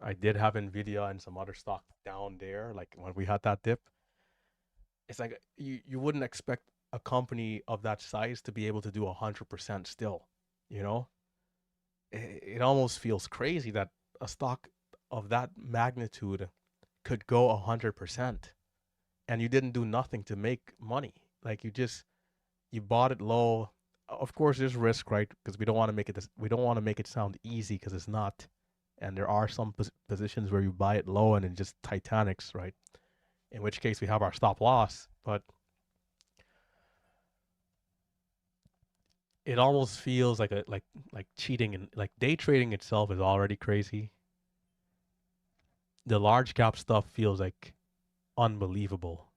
A: I did have Nvidia and some other stock down there, like when we had that dip. It's like you wouldn't expect a company of that size to be able to do 100% still, you know? It almost feels crazy that a stock of that magnitude could go 100% and you didn't do nothing to make money. Like you bought it low. Of course, there's risk, right? Because we don't want to make it sound easy because it's not. And there are some positions where you buy it low and it just Titanics, right? In which case we have our stop loss. But it almost feels like like cheating, and like day trading itself is already crazy. The large cap stuff feels like unbelievable.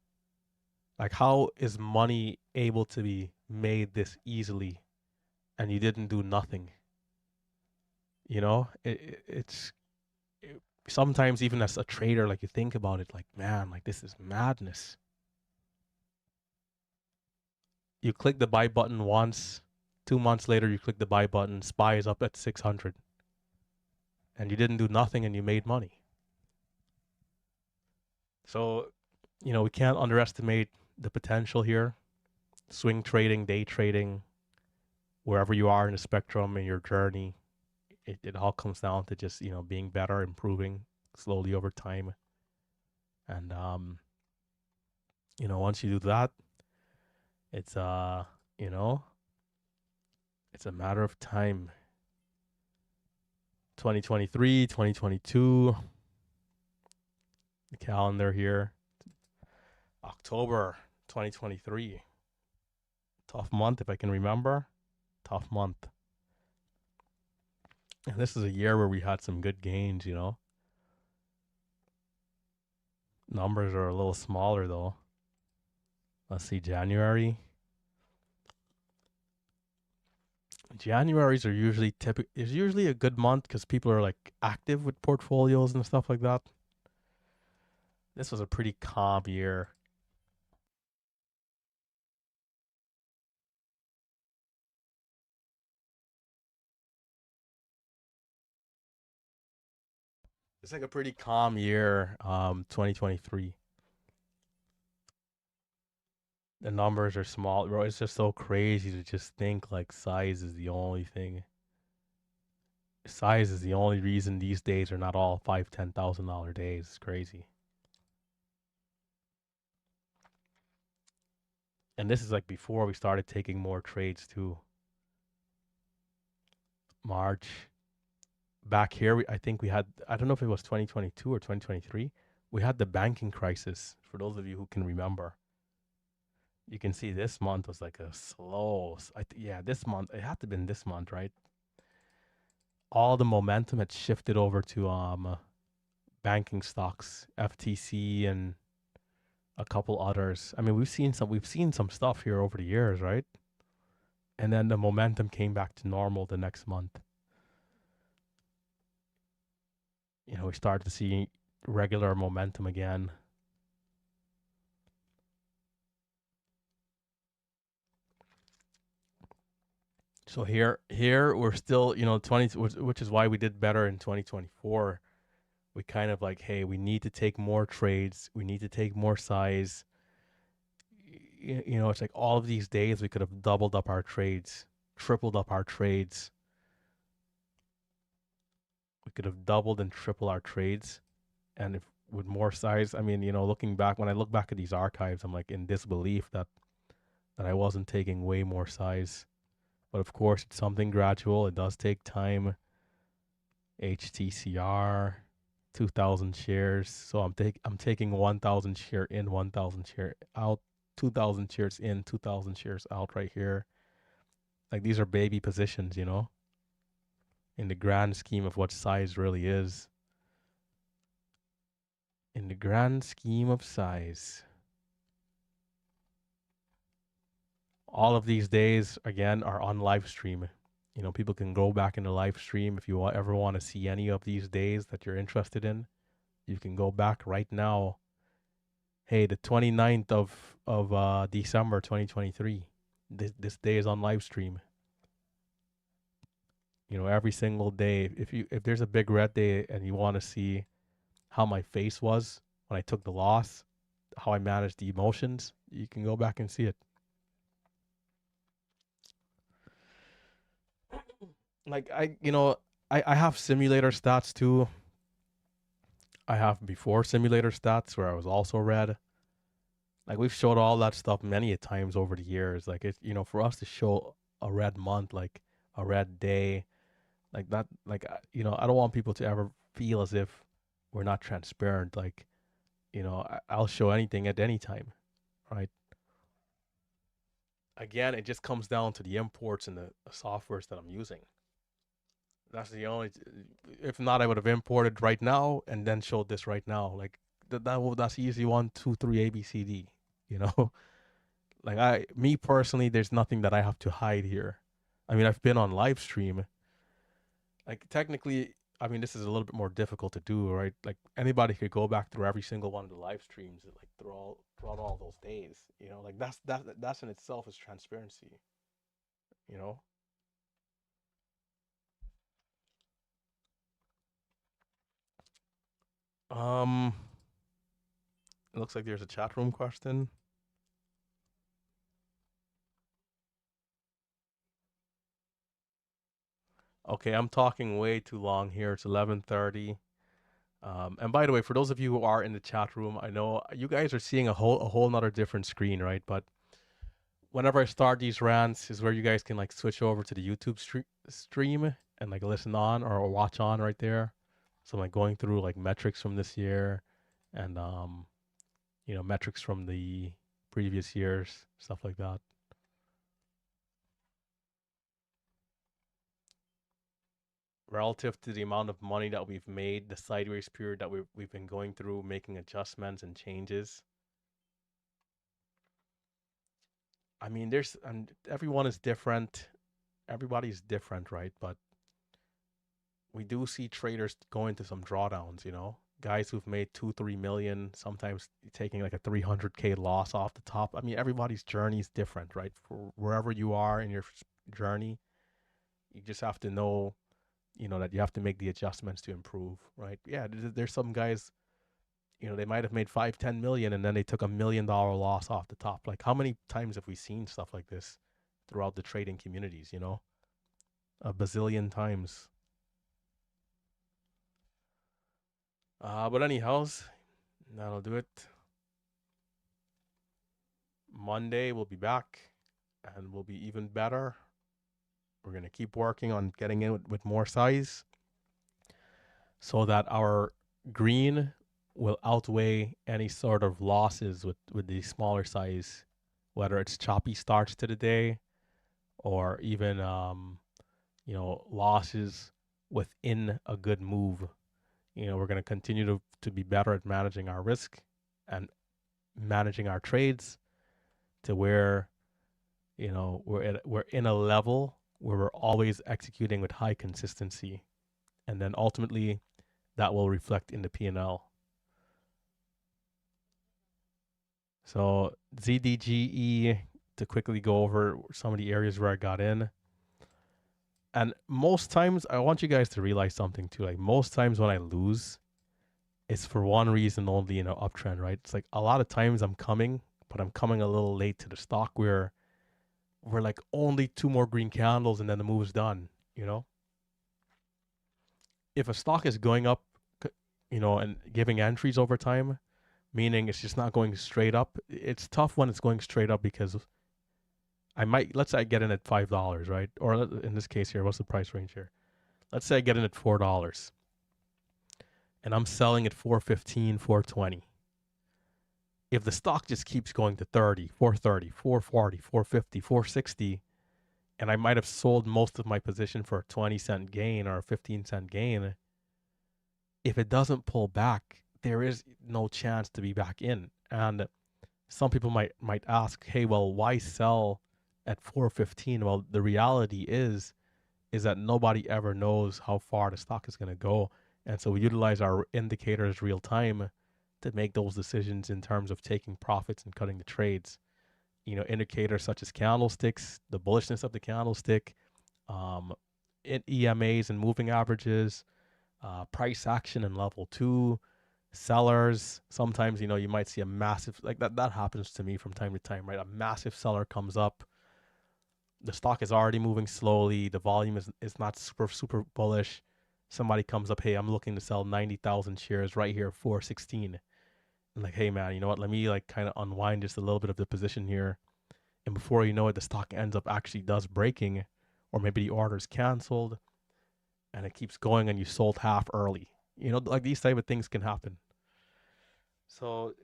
A: Like, how is money able to be made this easily and you didn't do nothing? You know, it, sometimes even as a trader, like you think about it, like, man, like this is madness. You click the buy button once, 2 months later, you click the buy button, SPY is up at 600, and you didn't do nothing and you made money. So, you know, we can't underestimate the potential here. Swing trading, day trading, wherever you are in the spectrum in your journey, it all comes down to just, you know, being better, improving slowly over time. And you know, once you do that, it's you know, it's a matter of time. 2023, 2022, the calendar here. October 2023. Tough month if I can remember. Tough month. And this is a year where we had some good gains, you know. Numbers are a little smaller though. Let's see, January. Januaries are usually is usually a good month because people are like active with portfolios and stuff like that. This was a pretty calm year. It's like a pretty calm year, 2023. The numbers are small, bro. It's just so crazy to just think like size is the only thing. Size is the only reason these days are not all $5,000, $10,000 days. It's crazy. And this is like before we started taking more trades too. March. Back here, I think we had, I don't know if it was 2022 or 2023. We had the banking crisis, for those of you who can remember. You can see this month was like a slow, yeah, this month, it had to have been this month, right? All the momentum had shifted over to banking stocks, FTC and a couple others. I mean, we've seen some stuff here over the years, right? And then the momentum came back to normal the next month. You know, we started to see regular momentum again. So here we're still, you know, 20, which is why we did better in 2024. We kind of like, hey, we need to take more trades. We need to take more size. You know, it's like all of these days we could have doubled up our trades, tripled up our trades. We could have doubled and tripled our trades. And if with more size, I mean, you know, looking back, when I look back at these archives, I'm like in disbelief that I wasn't taking way more size. But of course, it's something gradual. It does take time. HTCR, 2,000 shares. So I'm taking 1,000 share in, 1,000 share out, 2,000 shares in, 2,000 shares out right here. Like these are baby positions, you know, in the grand scheme of what size really is. In the grand scheme of size. All of these days, again, are on live stream. You know, people can go back in the live stream if you ever want to see any of these days that you're interested in. You can go back right now. Hey, the 29th of December 2023. This day is on live stream. You know, every single day. If there's a big red day and you want to see how my face was when I took the loss, how I managed the emotions, you can go back and see it. Like I have simulator stats too. I have before simulator stats where I was also red. Like we've showed all that stuff many a times over the years. Like it, you know, for us to show a red month, like a red day, like that, like you know, I don't want people to ever feel as if we're not transparent. Like, you know, I'll show anything at any time, right? Again, it just comes down to the imports and the softwares that I'm using. That's the only. If not, I would have imported right now and then showed this right now. Like that's easy 1, 2, 3 ABCD. You know, like me personally, there's nothing that I have to hide here. I mean, I've been on live stream. Like technically, I mean, this is a little bit more difficult to do, right? Like anybody could go back through every single one of the live streams, like throughout all those days. You know, like that's in itself is transparency. You know. Um, it looks like there's a chat room question. Okay, I'm talking way too long here. It's 11:30. And by the way, for those of you who are in the chat room, I know you guys are seeing a whole nother different screen, right? But whenever I start these rants, is where you guys can like switch over to the YouTube stream and like listen on or watch on right there. So I'm like going through like metrics from this year, and you know, metrics from the previous years, stuff like that. Relative to the amount of money that we've made, the sideways period that we've been going through, making adjustments and changes. I mean, and everyone is different. Everybody's different, right? But we do see traders go into some drawdowns. You know, guys who've made 2, 3 million, sometimes taking like a 300K loss off the top. I mean, everybody's journey is different, right? For wherever you are in your journey, you just have to know, you know, that you have to make the adjustments to improve, right? Yeah, there's some guys, you know, they might have made 5, 10 million and then they took $1 million loss off the top. Like how many times have we seen stuff like this throughout the trading communities, you know? A bazillion times. But anyhows, that'll do it. Monday we'll be back and we'll be even better. We're going to keep working on getting in with more size so that our green will outweigh any sort of losses with the smaller size, whether it's choppy starts to the day or even you know, losses within a good move. You know, we're going to continue to be better at managing our risk and managing our trades to where, you know, we're in a level where we're always executing with high consistency, and then ultimately that will reflect in the P&L. So ZDGE, to quickly go over some of the areas where I got in. And most times, I want you guys to realize something too. Like most times when I lose, it's for one reason only in an uptrend, right? It's like a lot of times I'm coming, but I'm coming a little late to the stock where we're like only 2 more green candles and then the move's done, you know? If a stock is going up, you know, and giving entries over time, meaning it's just not going straight up, it's tough when it's going straight up because let's say I get in at $5, right? Or in this case here, what's the price range here? Let's say I get in at $4. and I'm selling at 415, 420. If the stock just keeps going to 30, 430, 440, 450, 460, and I might have sold most of my position for a 20-cent gain or a 15-cent gain, if it doesn't pull back, there is no chance to be back in. And some people might ask, hey, well, why sell at 415? Well, the reality is that nobody ever knows how far the stock is going to go. And so we utilize our indicators real time to make those decisions in terms of taking profits and cutting the trades. Indicators such as candlesticks, the bullishness of the candlestick, um, EMAs and moving averages, price action in level 2, sellers. Sometimes, you might see a massive, like that happens to me from time to time, right? A massive seller comes up. The stock is already moving slowly. The volume is not super bullish. Somebody comes up, hey, I'm looking to sell 90,000 shares right here, 416. I'm like, hey man, you know what? Let me like kind of unwind just a little bit of the position here. And before you know it, the stock ends up actually does breaking, or maybe the order is canceled and it keeps going and you sold half early. Like these type of things can happen. So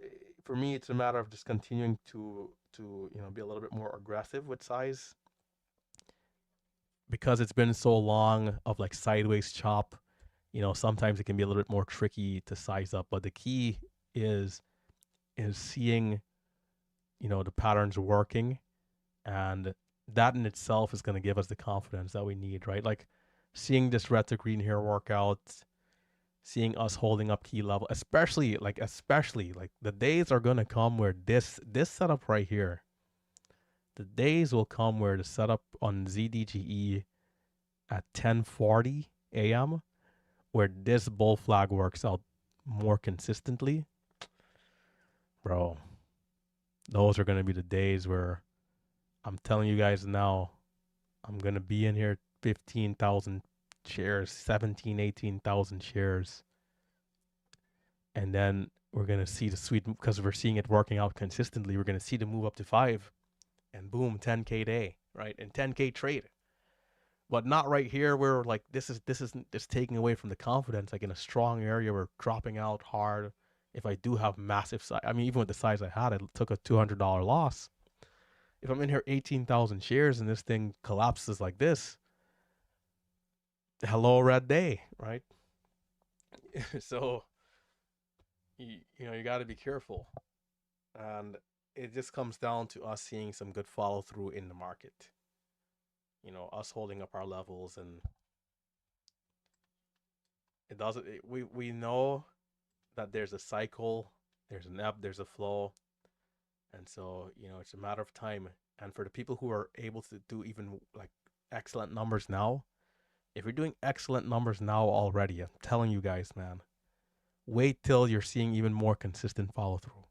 A: for me, it's a matter of just continuing to be a little bit more aggressive with size, because it's been so long of like sideways chop. Sometimes it can be a little bit more tricky to size up, but the key is seeing the patterns working, and that in itself is going to give us the confidence that we need, right? Like seeing this red to green here work out, seeing us holding up key level, especially like the days are going to come where this setup right here, the days will come where the setup on ZDGE at 10:40 a.m., where this bull flag works out more consistently. Bro, those are going to be the days where I'm telling you guys now, I'm going to be in here 15,000 shares, 17, 18,000 shares. And then we're going to see the sweet, because we're seeing it working out consistently, we're going to see the move up to 5 and boom, 10K day, right? And 10K trade. But not right here where like this isn't just taking away from the confidence. Like in a strong area, we're dropping out hard. If I do have massive size, I mean, even with the size I had, I took a $200 loss. If I'm in here 18,000 shares and this thing collapses like this, hello red day, right? So you got to be careful, and it just comes down to us seeing some good follow through in the market. Us holding up our levels, and it doesn't. We know that there's a cycle, there's an ebb, there's a flow, and so it's a matter of time. And for the people who are able to do even like excellent numbers now, if you're doing excellent numbers now already, I'm telling you guys, man, wait till you're seeing even more consistent follow through.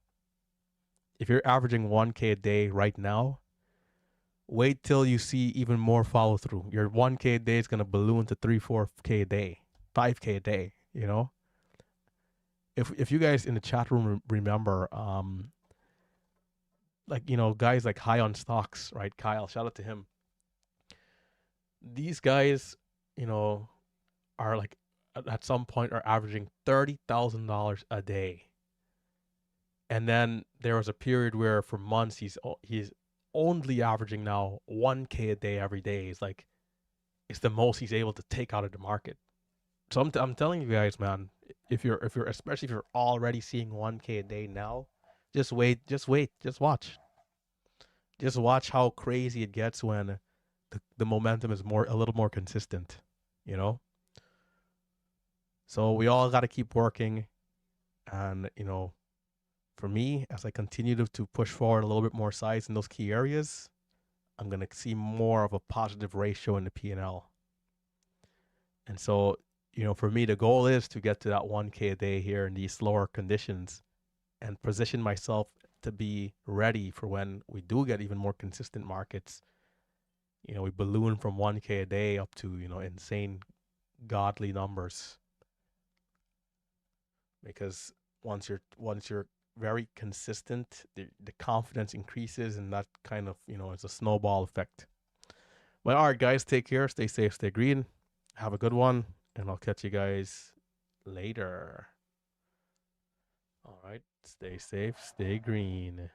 A: If you're averaging 1K a day right now, wait till you see even more follow through. Your 1K a day is going to balloon to 3-4K a day, 5K a day, If you guys in the chat room remember, like, guys like High on Stocks, right? Kyle, shout out to him. These guys, are like at some point are averaging $30,000 a day. And then there was a period where for months he's only averaging now 1K a day every day. It's the most he's able to take out of the market. So I'm telling you guys, man, if you're especially if you're already seeing 1K a day now, just wait, just watch. Just watch how crazy it gets when the momentum is a little more consistent, So we all got to keep working, and for me, as I continue to push forward a little bit more size in those key areas, I'm gonna see more of a positive ratio in the P&L. And so, for me, the goal is to get to that 1K a day here in these slower conditions, and position myself to be ready for when we do get even more consistent markets. We balloon from 1K a day up to, insane godly numbers. Because once you're very consistent, the confidence increases, and that kind of, it's a snowball effect. But all right, guys, take care, stay safe, stay green, have a good one, and I'll catch you guys later. All right, stay safe, stay green.